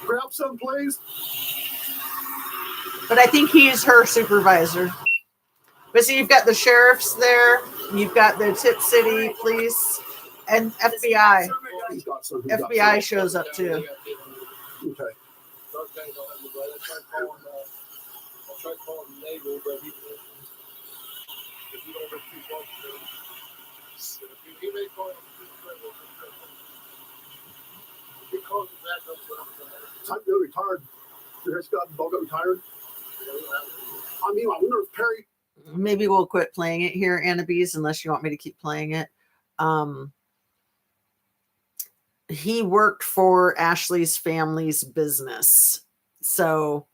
Grab some, please. But I think he's her supervisor. But see, you've got the sheriffs there. You've got the Tip City police and FBI. FBI shows up too. Okay. I'll try calling the neighbor, but if you don't get too close to him, he may call him. He calls him back up. Type got retired. Your head got retired. I mean, I wonder if Perry. Maybe we'll quit playing it here, Annabise, unless you want me to keep playing it. He worked for Ashley's family's business. So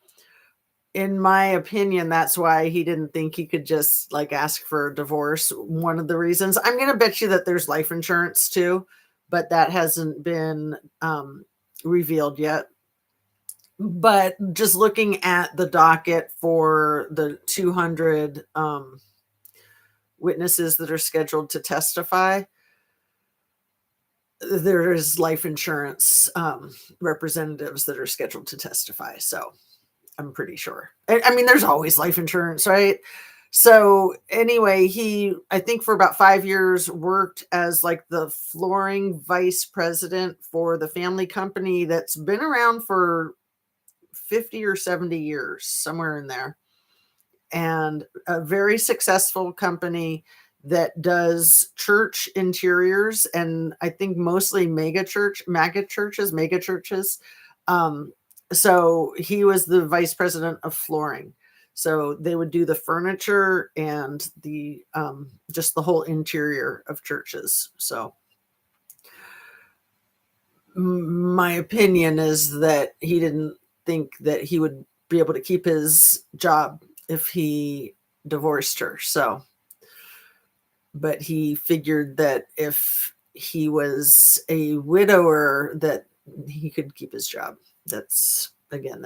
in my opinion, that's why he didn't think he could just like ask for a divorce. One of the reasons. I'm going to bet you that there's life insurance too, but that hasn't been revealed yet. But just looking at the docket for the 200 witnesses that are scheduled to testify, there is life insurance representatives that are scheduled to testify. So I'm pretty sure. I mean, there's always life insurance, right? So anyway, he, I think for about 5 years, worked as like the flooring vice president for the family company that's been around for 50 or 70 years, somewhere in there. And a very successful company that does church interiors, and I think mostly mega churches. So he was the vice president of flooring. So they would do the furniture and the just the whole interior of churches. So my opinion is that he didn't think that he would be able to keep his job if he divorced her. So, but he figured that if he was a widower, that he could keep his job. That's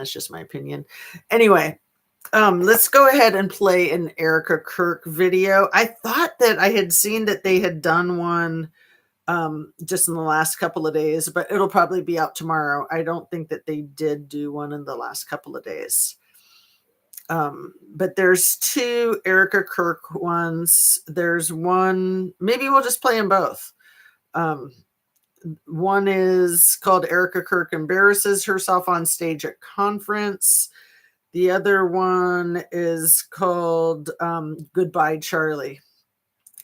just my opinion. Anyway, let's go ahead and play an Erica Kirk video. I thought that I had seen that they had done one just in the last couple of days, but it'll probably be out tomorrow. I don't think that they did do one in the last couple of days. But there's two Erica Kirk ones. There's one, maybe we'll just play them both. One is called Erica Kirk Embarrasses Herself on Stage at Conference. The other one is called Goodbye, Charlie.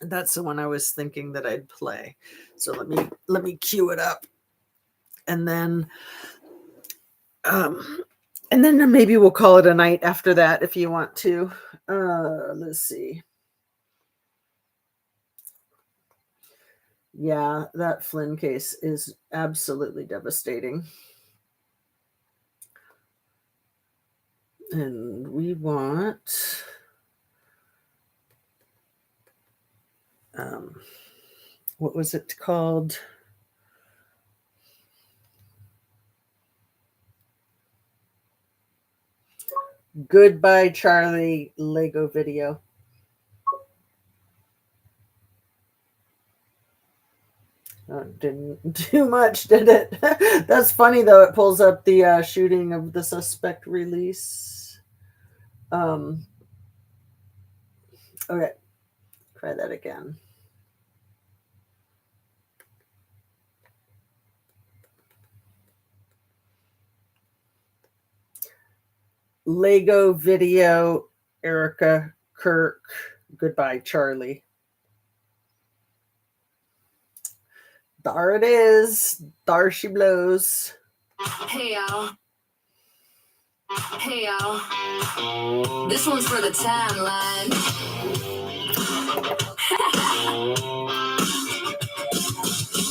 That's the one I was thinking that I'd play. So let me cue it up. And then maybe we'll call it a night after that if you want to. Let's see. Yeah, that Flynn case is absolutely devastating. And we want what was it called? Goodbye, Charlie Lego video. Didn't do much, did it? That's funny, though. It pulls up the shooting of the suspect release. Okay, try that again. Lego video, Erica Kirk, Goodbye, Charlie. There it is. There she blows. Hey y'all. Hey y'all. This one's for the timeline.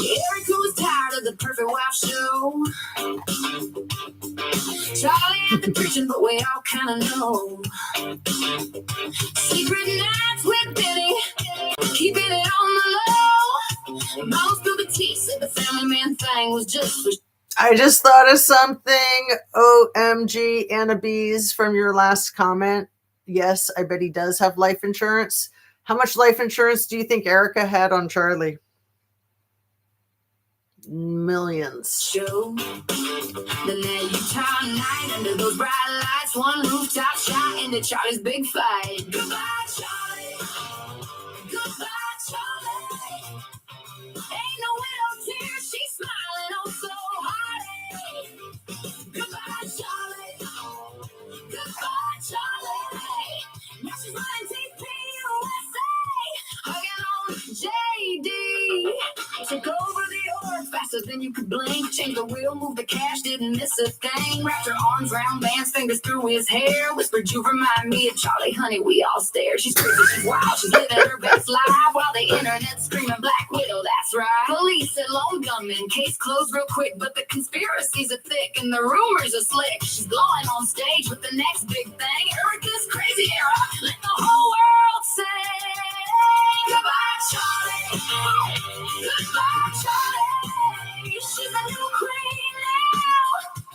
Erica was tired of the Perfect Wife show. Charlie had been preaching, but we all kind of know. Secret nights with Benny, keeping it on the low. Most of the tea said the family man thing was just for. I just thought of something. OMG, Anna Bees, from your last comment. Yes, I bet he does have life insurance. How much life insurance do you think Erica had on Charlie? Millions. Show. Then there you turn night under those bright lights. One rooftop shot into Charlie's big fight. Goodbye, Charlie. Goodbye, Charlie. Ain't no widow tears. She's smiling oh so hearty. Goodbye, Charlie. Goodbye, Charlie. Now she's running TP USA. Hugging on JD. Took over the org faster than you could blink. Changed the wheel, moved the cash, didn't miss a thing. Wrapped her arms round Van's fingers through his hair. Whispered, you remind me of Charlie, honey, we all stare. She's crazy, she's wild, she's living her best life. While the internet's screaming Black Widow, that's right. Police said lone gunman, case closed real quick. But the conspiracies are thick and the rumors are slick. She's glowing on stage with the next big thing. Erica's crazy era, let the whole world say goodbye, Charlie. Goodbye, Charlie. She's a new queen now,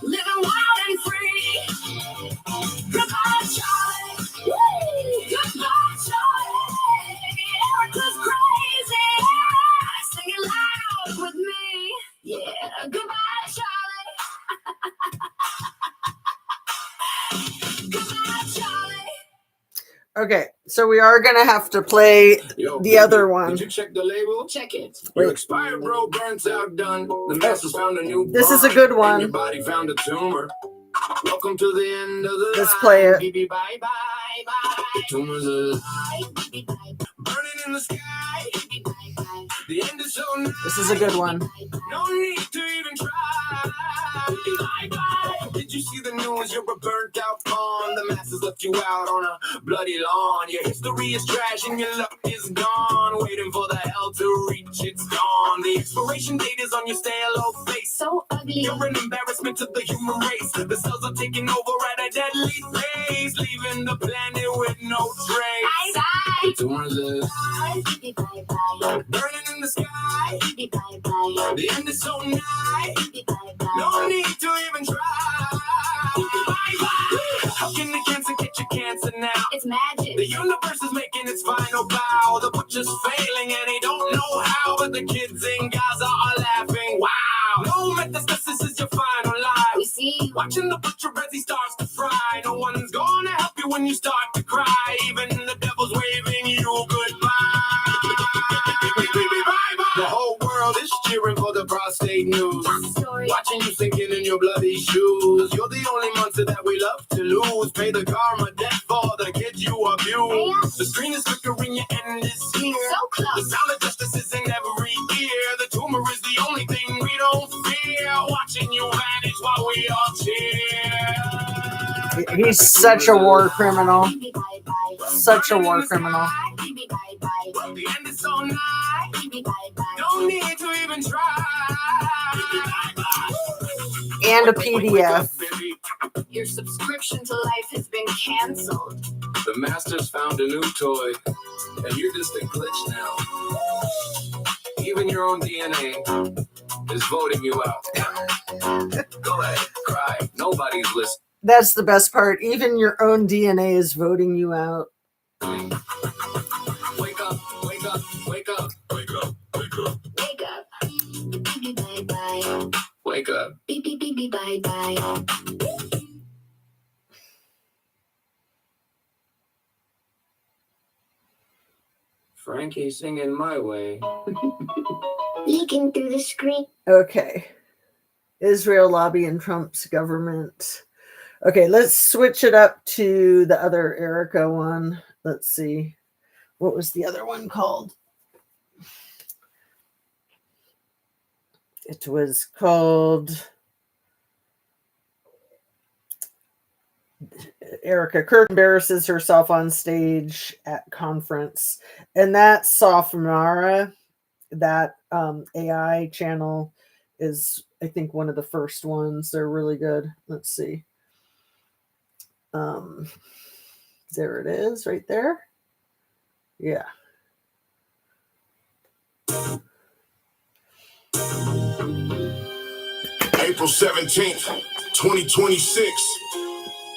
living wild and free. Goodbye, Charlie. Woo! Goodbye, Charlie. Erica's crazy. Sing it loud with me. Yeah, goodbye, Charlie. Goodbye, Charlie. Okay, so we are going to have to play the other one. Did you check the label? Check it. Your expired bro burns out done. The master's found a new This is a good one. And your body found a tumor. Welcome to the end of the Let's play it. Baby, bye, bye, bye. The tumor's alive. Burning in the sky. The end is so nice. This is a good one. No need to even try. Bye, bye. Did you see the news, you're a burnt out pawn. The masses left you out on a bloody lawn. Your history is trash and your luck is gone. Waiting for the hell to reach its dawn. The expiration date is on your stale old face. So ugly. You're an embarrassment to the human race. The cells are taking over at a deadly pace, leaving the planet with no trace. The tumors are burning in the sky. The end is so nigh. No need to even try. How can the cancer get your cancer now? It's magic. The universe is making its final bow. The butcher's failing and he don't know how, but the kids in Gaza are laughing. Wow. No metastasis is your final lie. We see. Watching the butcher as he starts to fry. No one's gonna help you when you start to cry. Even the devil's waving you goodbye. The whole world is cheering for the prostate news. Watching you sinking in your bloody shoes. You're the only monster that we love to lose. Pay the karma debt for the kids you abuse. The screen is flickering, your end is here. So close. The sound of justice is in every ear. The tumor is the only thing we don't fear. Watching you vanish while we all cheer. He's such a war criminal. Such a war criminal. The end is so nigh. No need to even try. And a PDF. Your subscription to life has been canceled. The master's found a new toy, and you're just a glitch now. Even your own DNA is voting you out. Go ahead, cry. Nobody's listening. That's the best part. Even your own DNA is voting you out. Wake up, wake up, wake up, wake up, wake up. Wake up. Bye bye. Wake up. Beep beep beep beep bye bye. Frankie singing my way. Leaking through the screen. Okay. Israel lobbying Trump's government. Okay, let's switch it up to the other Erica one. Let's see. What was the other one called? It was called Erica Kirk embarrasses herself on stage at conference. And that Sophomara, that AI channel is, I think, one of the first ones. They're really good. Let's see. There it is right there. Yeah. April 17th, 2026.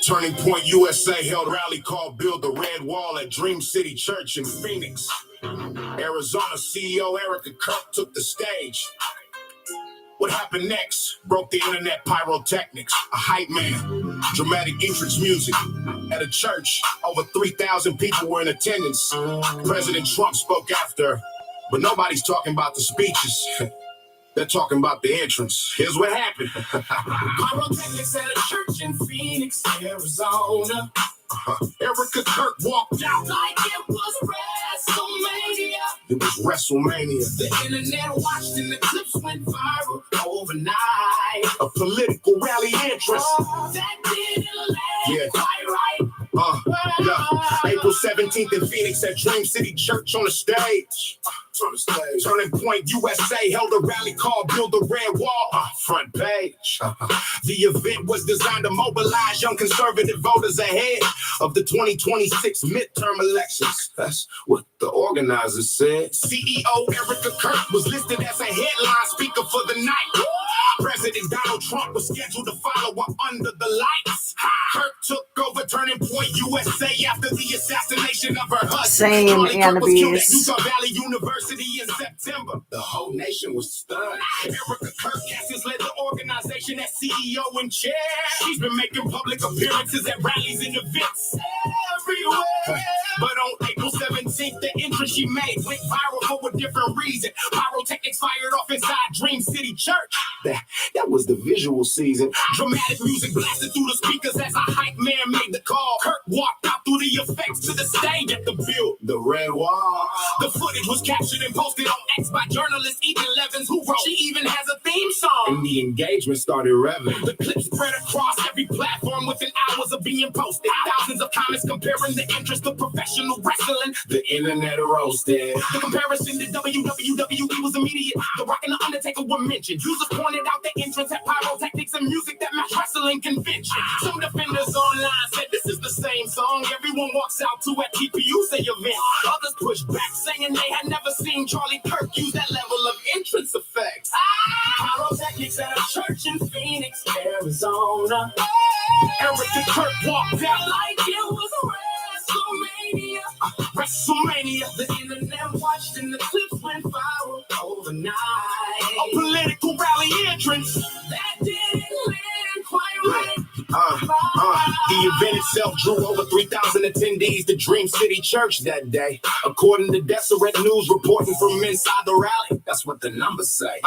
Turning Point USA held a rally called Build the Red Wall at Dream City Church in Phoenix. Arizona CEO Erica Kirk took the stage. What happened next? Broke the internet pyrotechnics. A hype man, dramatic entrance music. At a church, over 3,000 people were in attendance. President Trump spoke after, but nobody's talking about the speeches. They're talking about the entrance. Here's what happened. Pyrotechnics at a church in Phoenix, Arizona. Erica Kirk walked out like it was WrestleMania. It was WrestleMania. The internet watched and the clips went viral overnight. A political rally entrance. That didn't land quite right. April 17th in Phoenix at Dream City Church on the stage. Turning Point USA held a rally called Build the Red Wall. Front page. The event was designed to mobilize young conservative voters ahead of the 2026 midterm elections. That's what the organizers said. CEO Erica Kirk was listed as a headline speaker for the night. President Donald Trump was scheduled to follow up under the lights. Kirk took over Turning Point USA after the assassination of her husband. Same, Kirk was killed at Annabise. Utah Valley University in September. The whole nation was stunned. Erica Kirk has led the organization as CEO and chair. She's been making public appearances at rallies and events everywhere. But on April 17th, the entrance she made went viral for a different reason. Pyrotechnics fired off inside Dream City Church. That was the visual season. Dramatic music blasted through the speakers as a hype man made the call. Kirk walked out through the effects to the stage at the Build the Red Wall. The footage was captured and posted on X by journalist Ethan Levins, who wrote, she even has a theme song. And the engagement started revving. The clip spread across every platform forum within hours of being posted. Thousands of comments comparing the interest of professional wrestling. The internet roasted. The comparison to WWE was immediate. The Rock and The Undertaker were mentioned. Users pointed out the entrance had pyrotechnics and music that matched wrestling convention. Some defenders online said this is the same song everyone walks out to at TPU's event. Others pushed back, saying they had never seen Charlie Kirk use that level of entrance effects. Pyrotechnics at a church in Phoenix, Arizona. Eric Kirk walked out like it was WrestleMania. WrestleMania. The internet watched and the clips went viral overnight. A political rally entrance that didn't land quite right. The event itself drew over 3,000 attendees to Dream City Church that day. According to Deseret News reporting from inside the rally, that's what the numbers say.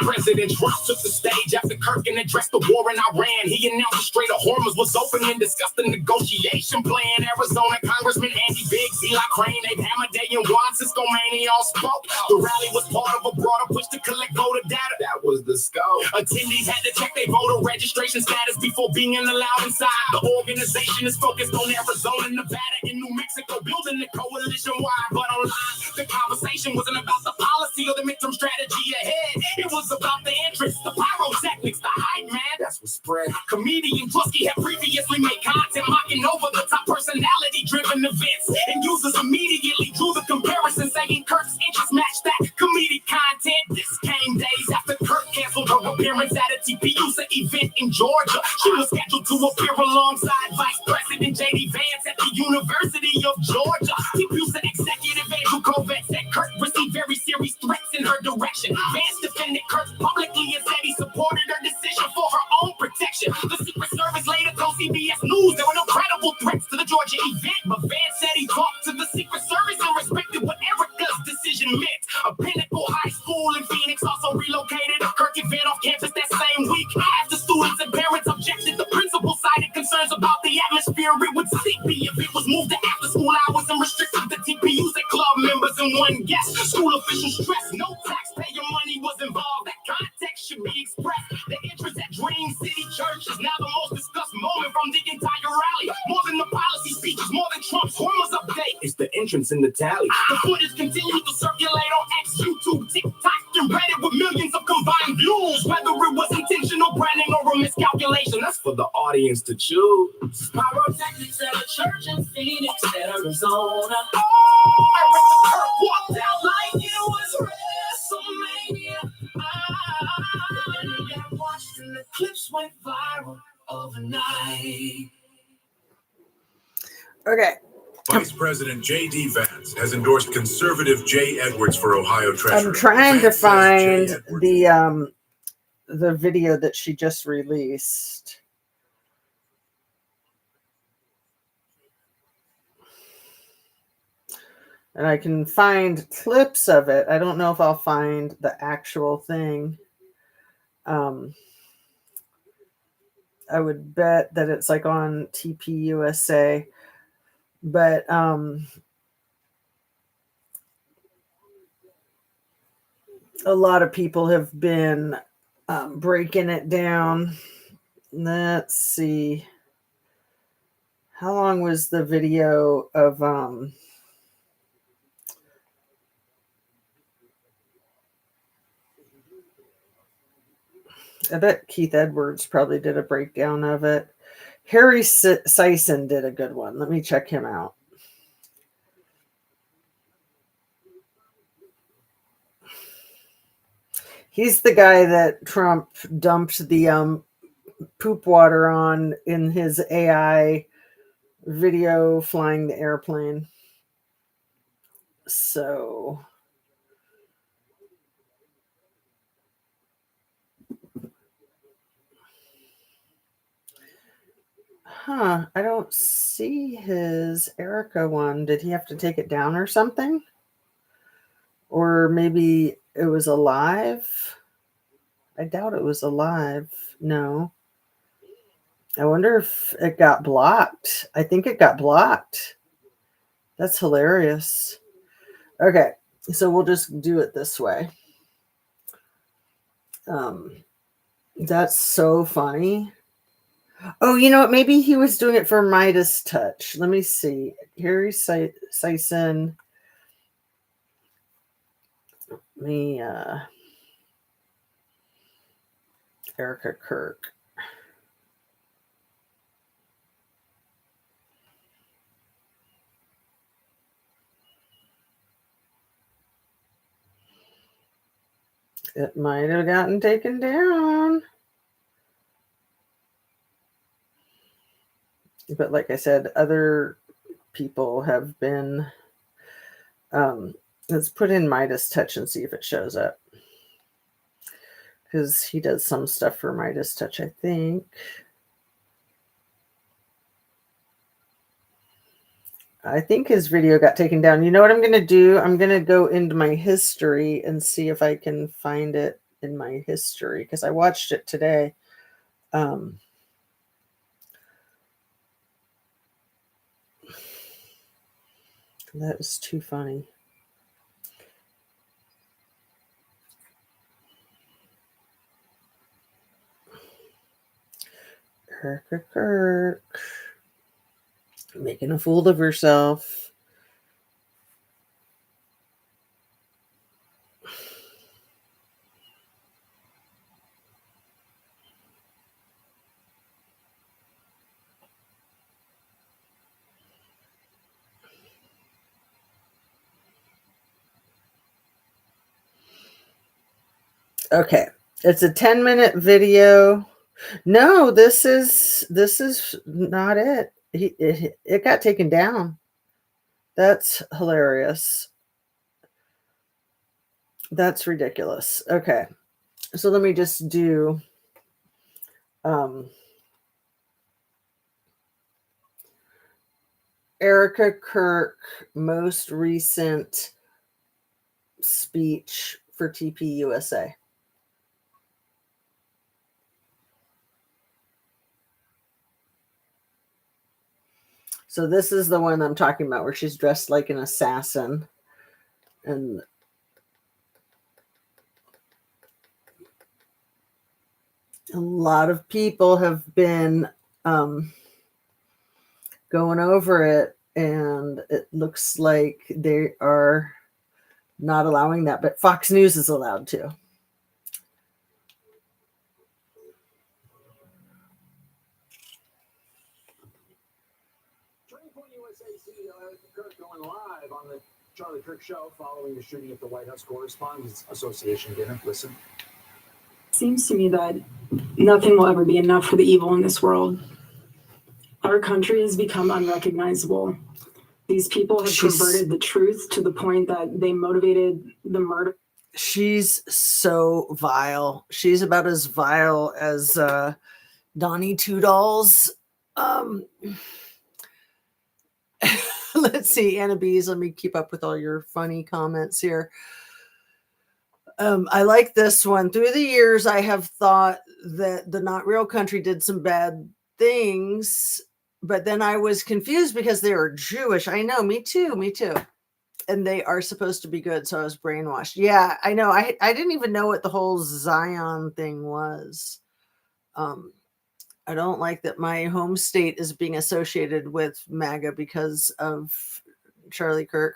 President Trump took the stage after Kirk and addressed the war in Iran. He announced the Strait of Hormuz was open and discussed the negotiation plan. Arizona Congressman Andy Biggs, Eli Crane, Abe Hamaday, and Juan Cisco Maney all spoke. The rally was part of a broader push to collect voter data. That was the scope. Attendees had to check their voter registration status before being allowed inside. The organization is focused on Arizona, Nevada, and New Mexico, building the coalition wide. But online, the conversation wasn't about the policy or the midterm strategy ahead. It was about the interest, the pyrotechnics, the hype, man. That's what spread. Comedian Drusky had previously made content mocking over the top personality-driven events, and users immediately drew the comparison, saying Kirk's interest matched that comedic content. This came days after Kirk canceled her appearance at a TPUSA event in Georgia. She was scheduled to appear alongside Vice President J.D. Vance at the University of Georgia. TPUSA executive Andrew Kovac said Kirk received very serious threats in her direction. Vance defended Kirk publicly and said he supported her decision for her own protection. The Secret Service later told CBS News there were no credible threats to the Georgia event, but Vance said he talked to the Secret Service and respected what Erica's decision meant. A Pinnacle High School in Phoenix also relocated a Kirk event off campus that same week. After students and parents objected, the principal cited concerns about the atmosphere it would seek if it was moved to after school hours and restricted to TPUs and club members and one guest. School officials stressed no taxpayer money was involved. That context should be expressed. The interest at Dream City Church is now the most discussed moment from the entire rally. More than the policy speeches, more than Trump's Hormuz update. It's the entrance in the tally. The footage continues to circulate on X, YouTube, TikTok, and Reddit with millions of combined views. Whether it was intentional branding or a miscalculation, that's for the audience to choose. Pyrotechnics at a church in Phoenix, Arizona. Eric Kirk walked out like it was WrestleMania. I watched and the clips went viral overnight. Okay. Vice President J.D. Vance has endorsed conservative Jay Edwards for Ohio Treasurer. I'm trying to Vance says find Jay Edwards the video that she just released. And I can find clips of it. I don't know if I'll find the actual thing. I would bet that it's like on TPUSA. But a lot of people have been breaking it down. Let's see. How long was the video of I bet Keith Edwards probably did a breakdown of it. Harry Sison did a good one. Let me check him out. He's the guy that Trump dumped the poop water on in his AI video flying the airplane. So I don't see his Erica one. Did he have to take it down or something? Or maybe it was alive? I doubt it was alive. No. I wonder if it got blocked. I think it got blocked. That's hilarious. Okay, so we'll just do it this way. That's so funny. Oh, you know what? Maybe he was doing it for Midas Touch. Let me see. Harry Sison. Me, Erica Kirk. It might have gotten taken down. But like I said, other people have been. Let's put in Midas Touch and see if it shows up. Because he does some stuff for Midas Touch, I think. I think his video got taken down. You know what I'm going to do? I'm going to go into my history and see if I can find it in my history. Because I watched it today. That is too funny. Erica Kirk. Making a fool of herself. Okay. It's a 10-minute video. No, this is not it. It got taken down. That's hilarious. That's ridiculous. Okay. So let me just do Erica Kirk most recent speech for TPUSA. So this is the one I'm talking about where she's dressed like an assassin. And a lot of people have been going over it, and it looks like they are not allowing that, but Fox News is allowed to. Going live on the Charlie Kirk Show following the shooting at the White House Correspondents Association dinner. Listen. Seems to me that nothing will ever be enough for the evil in this world. Our country has become unrecognizable. These people have perverted the truth to the point that they motivated the murder. She's so vile. She's about as vile as Donnie Two Dolls. Let's see, Anna Bees. Let me keep up with all your funny comments here. I like this one. Through the years, I have thought that the Not Real Country did some bad things, but then I was confused because they were Jewish. I know, me too. And they are supposed to be good, so I was brainwashed. Yeah, I know. I didn't even know what the whole Zion thing was. I don't like that my home state is being associated with MAGA because of Charlie Kirk.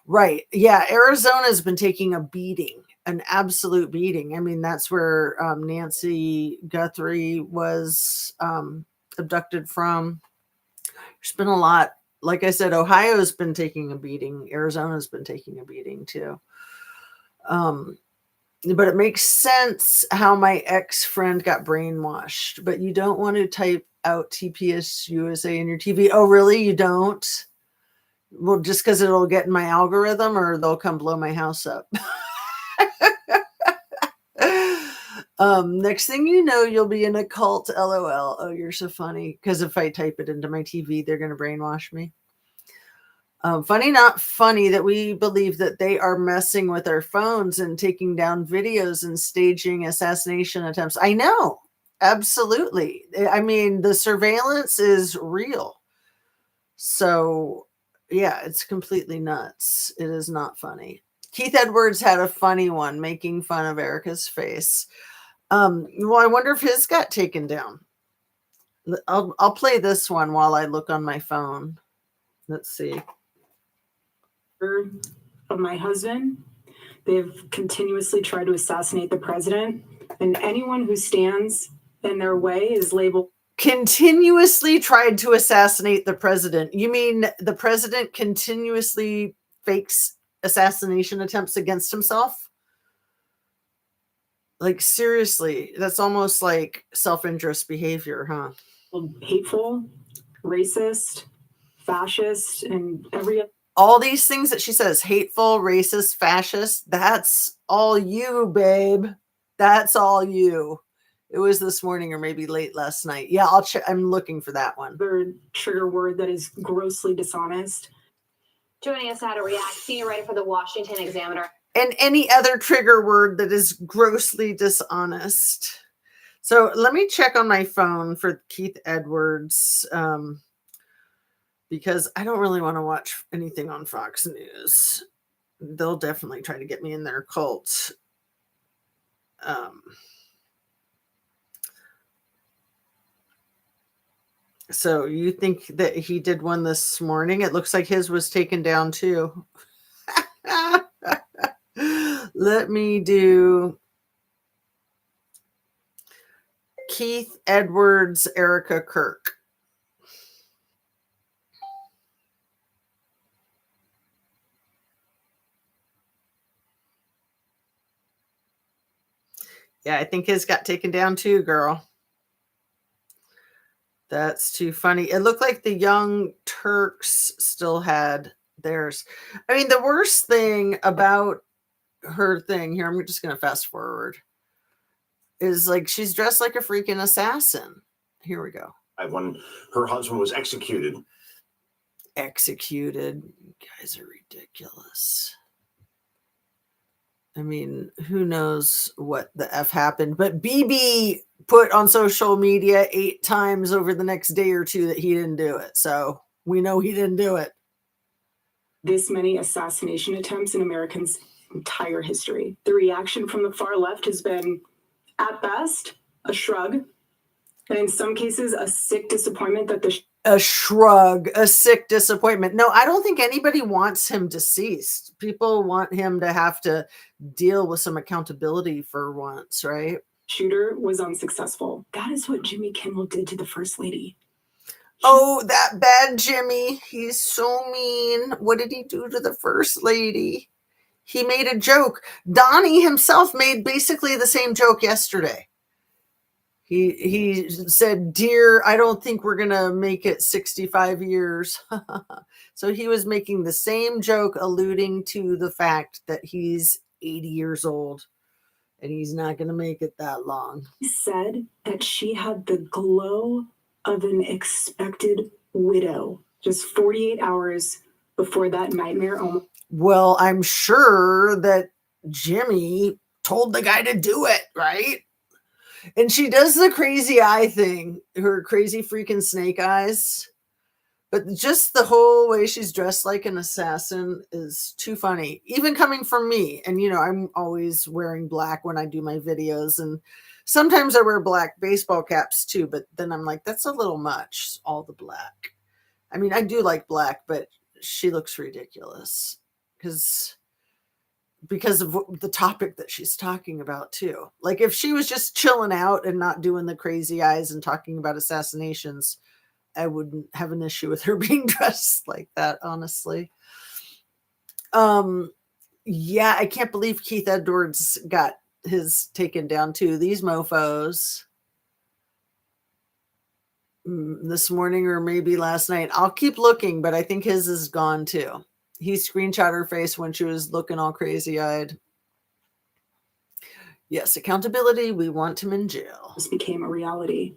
Right. Yeah, Arizona's been taking a beating, an absolute beating. I mean, that's where Nancy Guthrie was abducted from. There's been a lot. Like I said, Ohio's been taking a beating. Arizona's been taking a beating too. But it makes sense how my ex-friend got brainwashed. But you don't want to type out TPS USA in your TV. Oh, really? You don't? Well, just because it'll get in my algorithm, or they'll come blow my house up. Next thing you know, you'll be in a cult. LOL. Oh, you're so funny. Because if I type it into my TV, they're going to brainwash me. Funny, not funny that we believe that they are messing with our phones and taking down videos and staging assassination attempts. I know. Absolutely. I mean, the surveillance is real. So, yeah, it's completely nuts. It is not funny. Keith Edwards had a funny one making fun of Erica's face. Well, I wonder if his got taken down. I'll play this one while I look on my phone. Let's see. Of my husband, they've continuously tried to assassinate the president, and anyone who stands in their way is labeled. Continuously tried to assassinate the president. You mean the president continuously fakes assassination attempts against himself? Like, seriously, that's almost like self-interest behavior, huh? Hateful, racist, fascist, and all these things that she says, hateful, racist, fascist, that's all you, babe. That's all you. It was this morning or maybe late last night. Yeah, I'll check. I'm looking for that one. Third trigger word that is grossly dishonest. Joining us now to react, senior writer for the Washington Examiner. And any other trigger word that is grossly dishonest. So let me check on my phone for Keith Edwards, because I don't really want to watch anything on Fox News. They'll definitely try to get me in their cult. So you think that he did one this morning? It looks like his was taken down too. Let me do Keith Edwards, Erica Kirk. Yeah, I think his got taken down too, girl. That's too funny. It looked like the Young Turks still had theirs. I mean, the worst thing about her thing here, I'm just going to fast forward, is like she's dressed like a freaking assassin. Here we go. When her husband was executed. Executed. You guys are ridiculous. I mean, who knows what the F happened, but BB put on social media 8 times over the next day or two that he didn't do it. So we know he didn't do it. This many assassination attempts in Americans' entire history. The reaction from the far left has been, at best, a shrug, and in some cases, a sick disappointment that a shrug, a sick disappointment. No, I don't think anybody wants him deceased. People want him to have to deal with some accountability for once, right? Shooter was unsuccessful. That is what Jimmy Kimmel did to the First Lady. Oh, that bad Jimmy. He's so mean. What did he do to the First Lady? He made a joke. Donnie himself made basically the same joke yesterday. He said, "Dear, I don't think we're going to make it 65 years." So he was making the same joke, alluding to the fact that he's 80 years old and he's not going to make it that long. He said that she had the glow of an expected widow just 48 hours before that nightmare. Well, I'm sure that Jimmy told the guy to do it, right? And she does the crazy eye thing, her crazy freaking snake eyes. But just the whole way she's dressed like an assassin is too funny, even coming from me. And, you know, I'm always wearing black when I do my videos. And sometimes I wear black baseball caps too. But then I'm like, that's a little much, all the black. I mean, I do like black, but she looks ridiculous because of the topic that she's talking about too. Like if she was just chilling out and not doing the crazy eyes and talking about assassinations, I wouldn't have an issue with her being dressed like that, honestly. Yeah, I can't believe Keith Edwards got his taken down too. These mofos this morning or maybe last night. I'll keep looking, but I think his is gone too. He screenshot her face when she was looking all crazy-eyed. Yes, accountability. We want him in jail. This became a reality.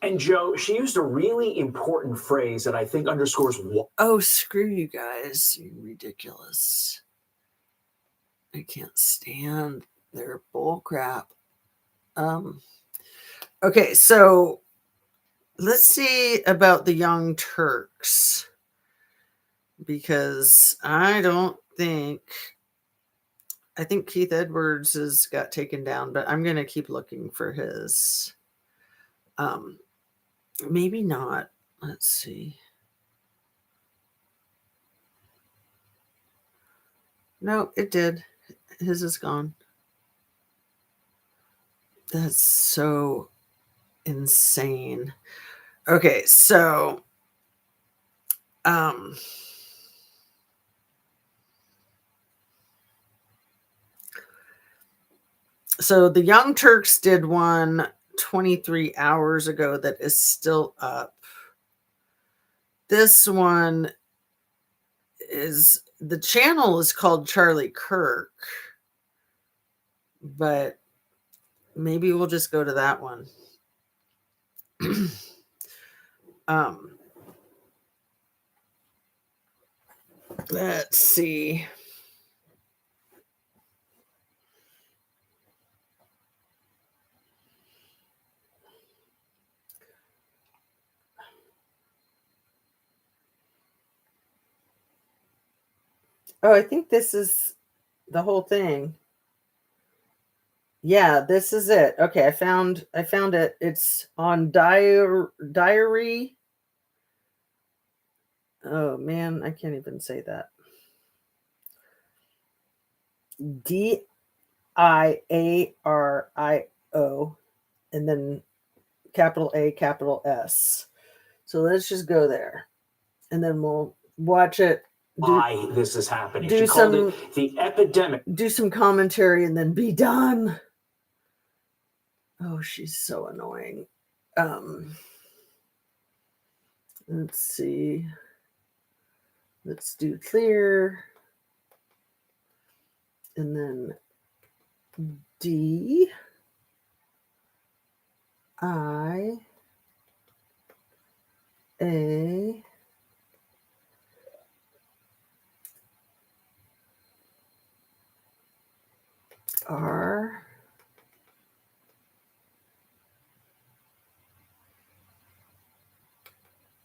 And Joe, she used a really important phrase that I think underscores what. Oh, screw you guys. You're ridiculous. I can't stand their bull crap. Okay, so let's see about the Young Turks. Because I think Keith Edwards has got taken down, but I'm going to keep looking for his. Maybe not. Let's see. No, it did. His is gone. That's so insane. Okay, so so the Young Turks did one 23 hours ago that is still up. This one is, the channel is called Charlie Kirk, but maybe we'll just go to that one. Let's see. Oh, I think this is the whole thing. Yeah, this is it. Okay, I found it. It's on diary. Oh man, I can't even say that. DIARIO and then capital A, capital S. So let's just go there and then we'll watch it. Why this is happening. Do She called some it the epidemic. Do some commentary and then be done. Oh, she's so annoying. Let's see. Let's do clear. And then D I A R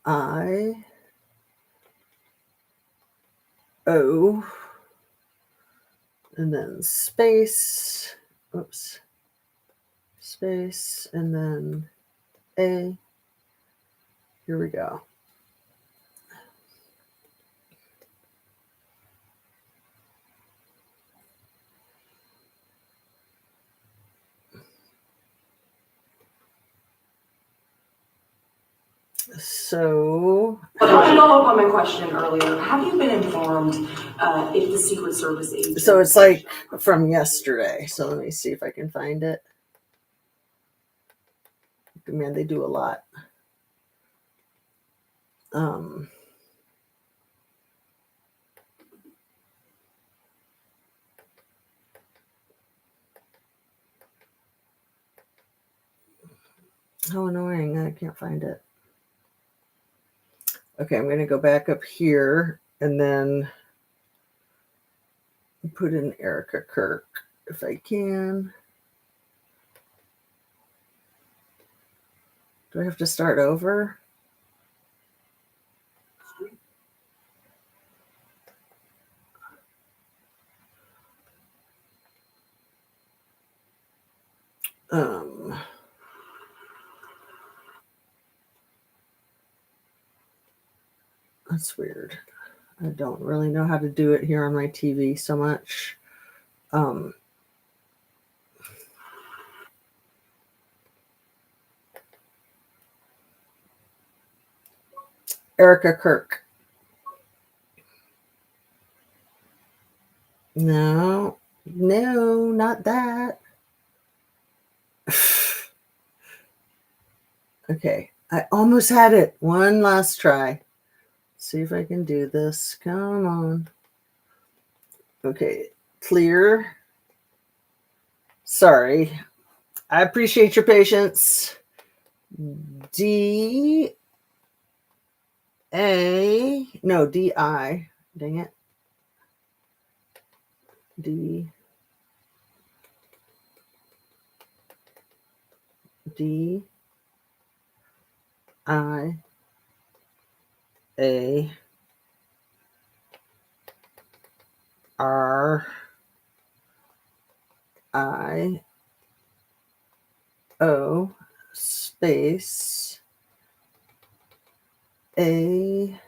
I O and then space, oops, space, and then A. Here we go. So, But to follow up on my question earlier, have you been informed if the Secret Service agent? so it's like from yesterday. So let me see if I can find it. Man, they do a lot. How annoying. I can't find it. Okay, I'm going to go back up here and then put in Erica Kirk if I can. Do I have to start over? That's weird. I don't really know how to do it here on my TV so much. Erica Kirk. No, not that. Okay, I almost had it. One last try. See if I can do this. Come on. Okay, clear. Sorry. I appreciate your patience. D-I. Dang it. DIARIO space A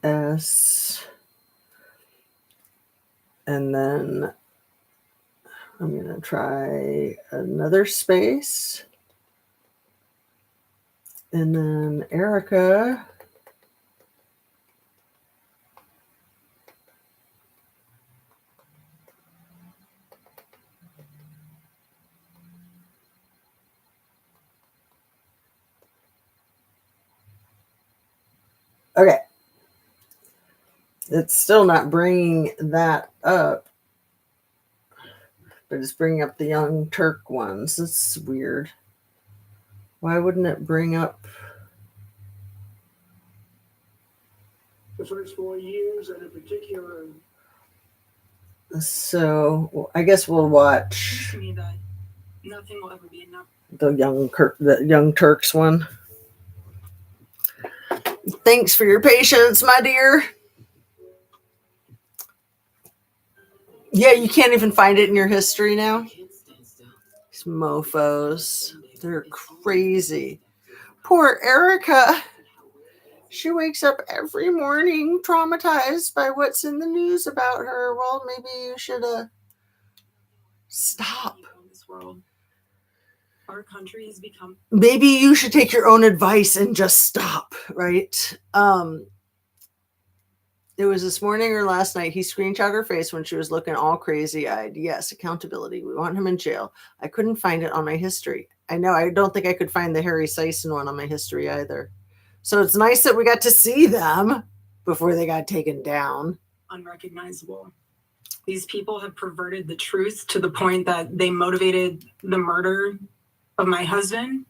S, and then I'm going to try another space, and then Erica. Okay. It's still not bringing that up, but it's bringing up the Young Turk ones. It's weird. Why wouldn't it bring up? The first 4 years, and in particular, So I guess we'll watch to me that nothing will ever be enough. the Young Turks one. Thanks for your patience, my dear. Yeah, you can't even find it in your history now. These mofos. They're crazy. Poor Erica. She wakes up every morning traumatized by what's in the news about her. Well, maybe you should stop. Our country has become. Maybe you should take your own advice and just stop, right? It was this morning or last night. He screenshot her face when she was looking all crazy-eyed. Yes, accountability. We want him in jail. I couldn't find it on my history. I know. I don't think I could find the Harry Sison one on my history either. So it's nice that we got to see them before they got taken down. Unrecognizable. These people have perverted the truth to the point that they motivated the murder of my husband.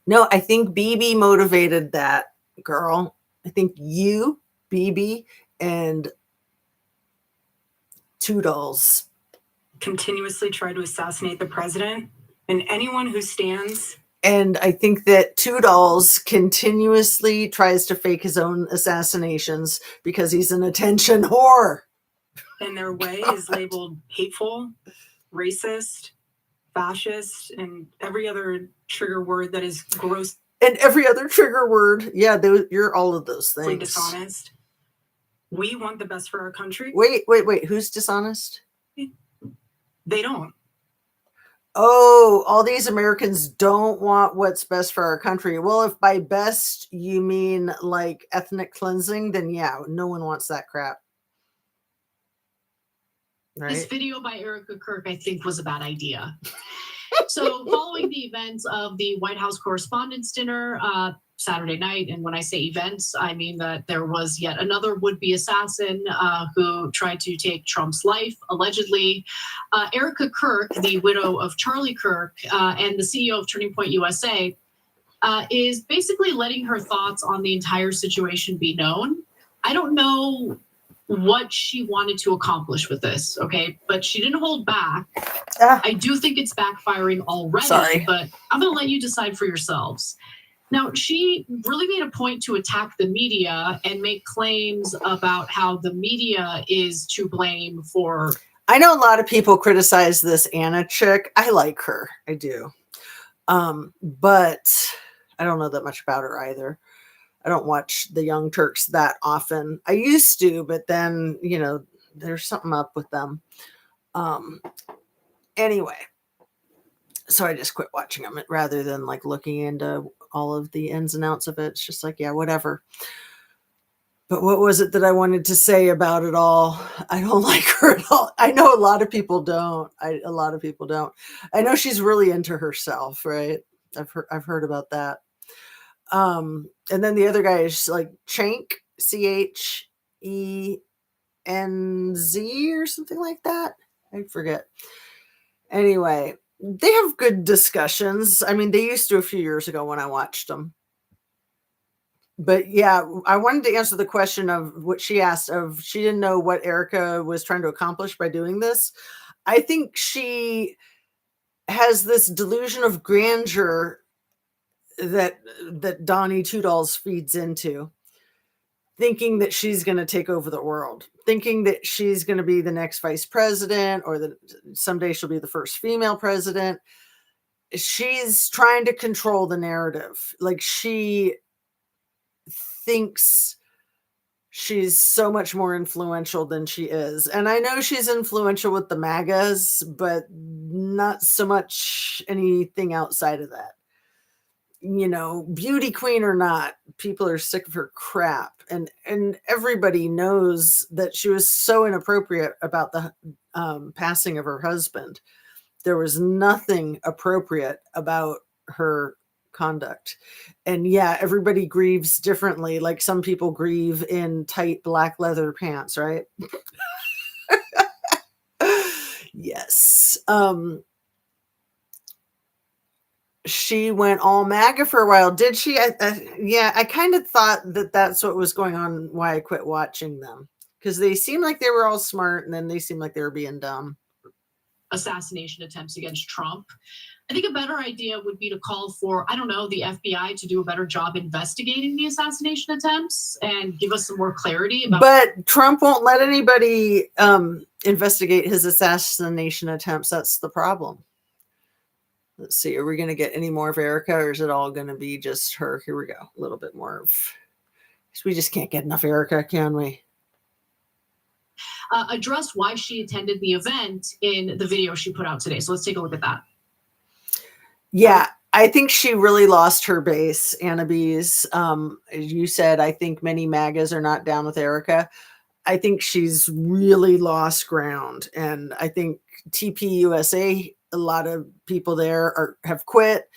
No, I think BB motivated that, girl. I think you, BB, and Toodles continuously try to assassinate the president and anyone who stands. And I think that Toodles continuously tries to fake his own assassinations because he's an attention whore. And their way is labeled hateful, racist, fascist, and every other trigger word that is gross. And every other trigger word. Yeah, you're all of those things. Dishonest. We want the best for our country. Wait. Who's dishonest? They don't. Oh, all these Americans don't want what's best for our country. Well, if by best you mean like ethnic cleansing, then yeah, no one wants that crap. Right? This video by Erica Kirk, I think, was a bad idea. So following the events of the White House Correspondents' Dinner Saturday night, and when I say events, I mean that there was yet another would-be assassin who tried to take Trump's life, allegedly. Erica Kirk, the widow of Charlie Kirk and the CEO of Turning Point USA, is basically letting her thoughts on the entire situation be known. I don't know what she wanted to accomplish with this, okay? But she didn't hold back. I do think it's backfiring already, but I'm going to let you decide for yourselves. Now, she really made a point to attack the media and make claims about how the media is to blame for... I know a lot of people criticize this Anna chick. I like her. I do. But I don't know that much about her either. I don't watch the Young Turks that often. I used to, but then, you know, there's something up with them. Anyway, so I just quit watching them rather than like looking into all of the ins and outs of it. It's just like, yeah, whatever. But what was it that I wanted to say about it all? I don't like her at all. I know a lot of people don't. A lot of people don't. I know she's really into herself, right? I've heard about that. And then the other guy is like Chank, CHENZ or something like that. I forget. Anyway, they have good discussions. I mean, they used to a few years ago when I watched them. But yeah, I wanted to answer the question of what she asked of she didn't know what Erica was trying to accomplish by doing this. I think she has this delusion of grandeur that Donnie Toodles feeds into, thinking that she's going to take over the world, thinking that she's going to be the next vice president or that someday she'll be the first female president. she's trying to control the narrative. Like, she thinks she's so much more influential than she is. And I know she's influential with the MAGAs, but not so much anything outside of that. You know, beauty queen or not, people are sick of her crap. And everybody knows that she was so inappropriate about the passing of her husband. There was nothing appropriate about her conduct. And yeah, everybody grieves differently. Like, some people grieve in tight black leather pants, right? Yes. She went all MAGA for a while, did she? Yeah, I kind of thought that that's what was going on, why I quit watching them, because they seemed like they were all smart, and then they seemed like they were being dumb. Assassination attempts against Trump. I think a better idea would be to call for, I don't know, the FBI to do a better job investigating the assassination attempts and give us some more clarity about. But Trump won't let anybody investigate his assassination attempts. That's the problem. Let's see. Are we going to get any more of Erica, or is it all going to be just her? Here we go. A little bit more of. We just can't get enough Erica, can we? Addressed why she attended the event in the video she put out today. So let's take a look at that. Yeah, I think she really lost her base, Anna Bees. As you said, I think many MAGAs are not down with Erica. I think she's really lost ground. And I think TPUSA, a lot of people there have quit.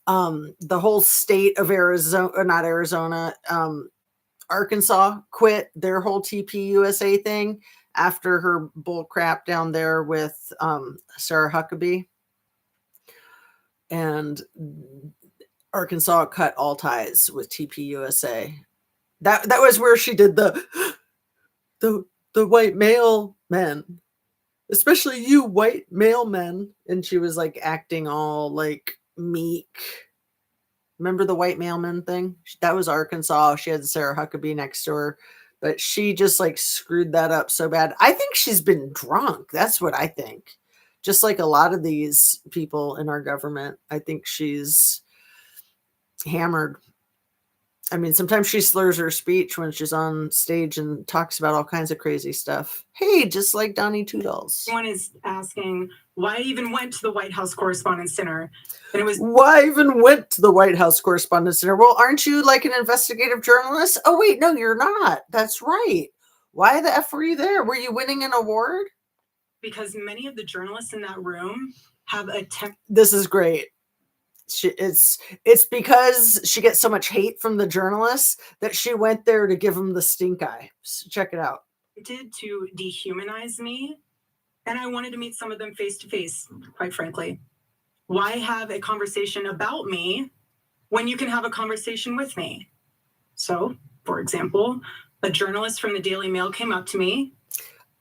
The whole state of Arizona, not Arizona, Arkansas quit their whole TPUSA thing after her bull crap down there with Sarah Huckabee. And Arkansas cut all ties with TPUSA. That was where she did the white male men, especially you white male men, and she was like acting all like meek. Remember the white male men thing? That was Arkansas. She had Sarah Huckabee next to her, but she just like screwed that up so bad. I think she's been drunk. That's what I think. Just like a lot of these people in our government, I think she's hammered. I mean, sometimes she slurs her speech when she's on stage and talks about all kinds of crazy stuff. Hey, just like Donnie Toodles. One is asking why I even went to the White House Correspondents' Dinner. And it was why I even went to the White House Correspondents' Dinner. Well, aren't you like an investigative journalist? Oh, wait, no, you're not. That's right. Why the F were you there? Were you winning an award? Because many of the journalists in that room have attempted. This is great. It's because she gets so much hate from the journalists that she went there to give them the stink eye. So check it out. Did to dehumanize me, and I wanted to meet some of them face to face, quite frankly. Why have a conversation about me when you can have a conversation with me? So, for example, a journalist from the Daily Mail came up to me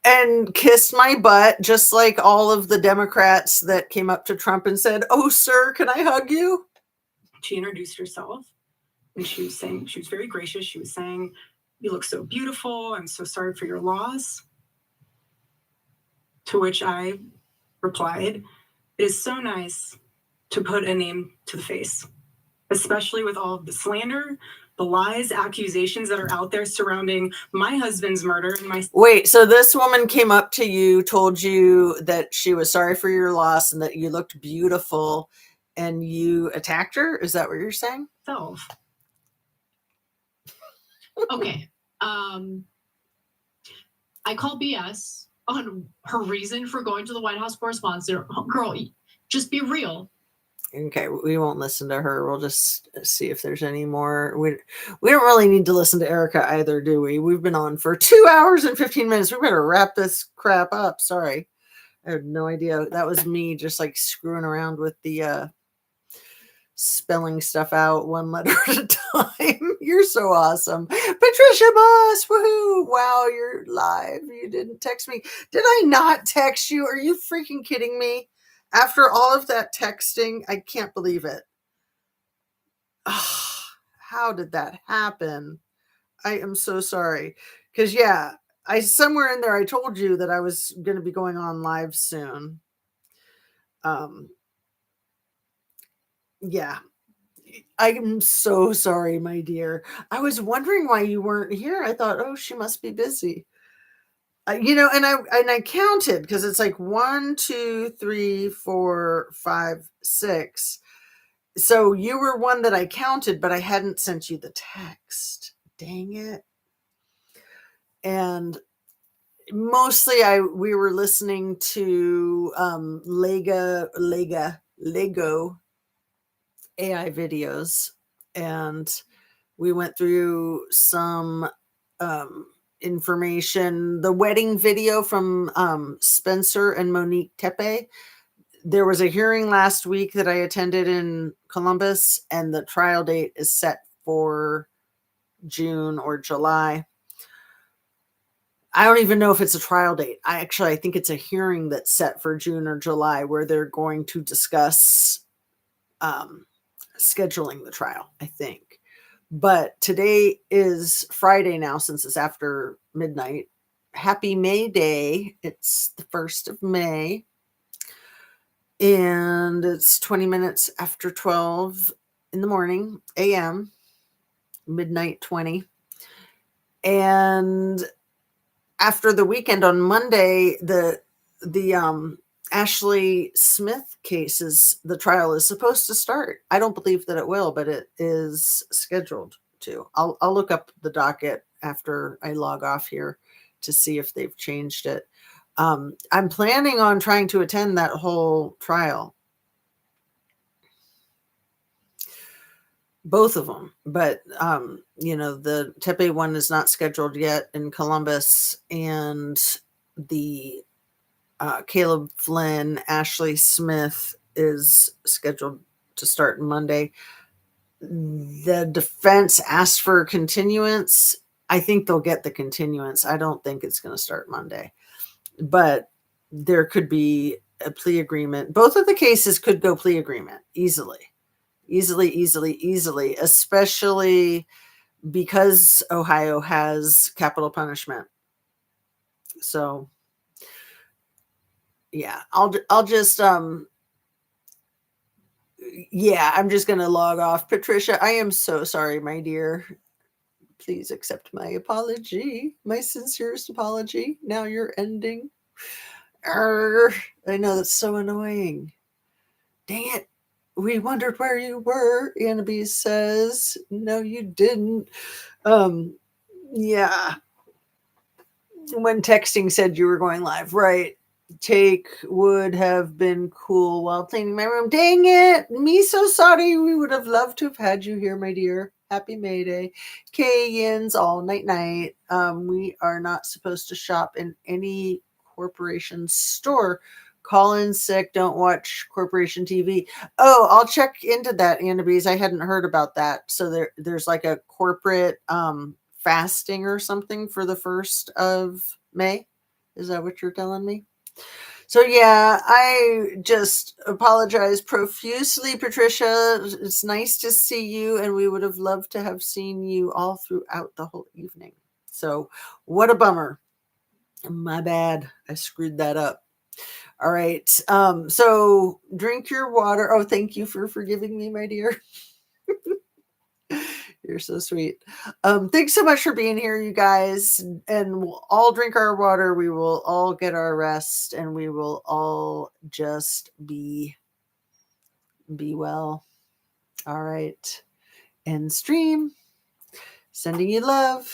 and kissed my butt, just like all of the Democrats that came up to Trump and said, "Oh, sir, can I hug you?" She introduced herself, and she was saying, she was very gracious. She was saying, "You look so beautiful. I'm so sorry for your loss." To which I replied, "It is so nice to put a name to the face, especially with all of the slander, the lies, accusations that are out there surrounding my husband's murder." And my wait, so this woman came up to you, told you that she was sorry for your loss and that you looked beautiful, and you attacked her? Is that what you're saying? Self. Okay. I call BS on her reason for going to the White House Correspondents' Dinner. Girl, just be real. Okay, we won't listen to her. We'll just see if there's any more. We don't really need to listen to Erica either, do we? We've been on for 2 hours and 15 minutes. We better wrap this crap up. Sorry. I had no idea. That was me just like screwing around with the spelling stuff out one letter at a time. You're so awesome. Patricia Moss, woohoo. Wow, you're live. You didn't text me. Did I not text you? Are you freaking kidding me? After all of that texting, I can't believe it. Oh, how did that happen? I am so sorry. Because, yeah, somewhere in there I told you that I was going to be going on live soon. Yeah. I'm so sorry, my dear. I was wondering why you weren't here. I thought, oh, she must be busy. And I counted because it's like 1, 2, 3, 4, 5, 6. So you were one that I counted, but I hadn't sent you the text. Dang it. And mostly we were listening to Lego AI videos, and we went through some information. The wedding video from Spencer and Monique Tepe. There was a hearing last week that I attended in Columbus, and the trial date is set for June or July. I don't even know if it's a trial date. I think it's a hearing that's set for June or July where they're going to discuss scheduling the trial, I think. But today is Friday now, since it's after midnight. Happy May Day. It's the 1st of May. And it's 20 minutes after 12 in the morning, a.m., midnight 20. And after the weekend on Monday, the Ashley Smith cases, the trial is supposed to start. I don't believe that it will, but it is scheduled to. I'll look up the docket after I log off here to see if they've changed it. I'm planning on trying to attend that whole trial. Both of them, but the Tepe one is not scheduled yet in Columbus, and the Caleb Flynn, Ashley Smith is scheduled to start Monday. The defense asked for a continuance. I think they'll get the continuance. I don't think it's going to start Monday, but there could be a plea agreement. Both of the cases could go plea agreement easily, especially because Ohio has capital punishment. So yeah, I'm just going to log off. Patricia, I am so sorry, my dear. Please accept my apology, my sincerest apology. Now you're ending. I know that's so annoying. Dang it. We wondered where you were, Annabelle says. No, you didn't. Yeah. When texting said you were going live, right? Take would have been cool while cleaning my room. Dang it. Me so sorry. We would have loved to have had you here, my dear. Happy May Day. K-Yins all night. We are not supposed to shop in any corporation store. Call in sick. Don't watch corporation TV. Oh, I'll check into that, Annabelle. I hadn't heard about that. So there's like a corporate fasting or something for the 1st of May. Is that what you're telling me? So yeah, I just apologize profusely, Patricia. It's nice to see you, and we would have loved to have seen you all throughout the whole evening. So what a bummer. My bad. I screwed that up. All right. So drink your water. Oh, thank you for forgiving me, my dear. You're so sweet. Thanks so much for being here, you guys. And we'll all drink our water. We will all get our rest, and we will all just be well. All right. End stream. Sending you love.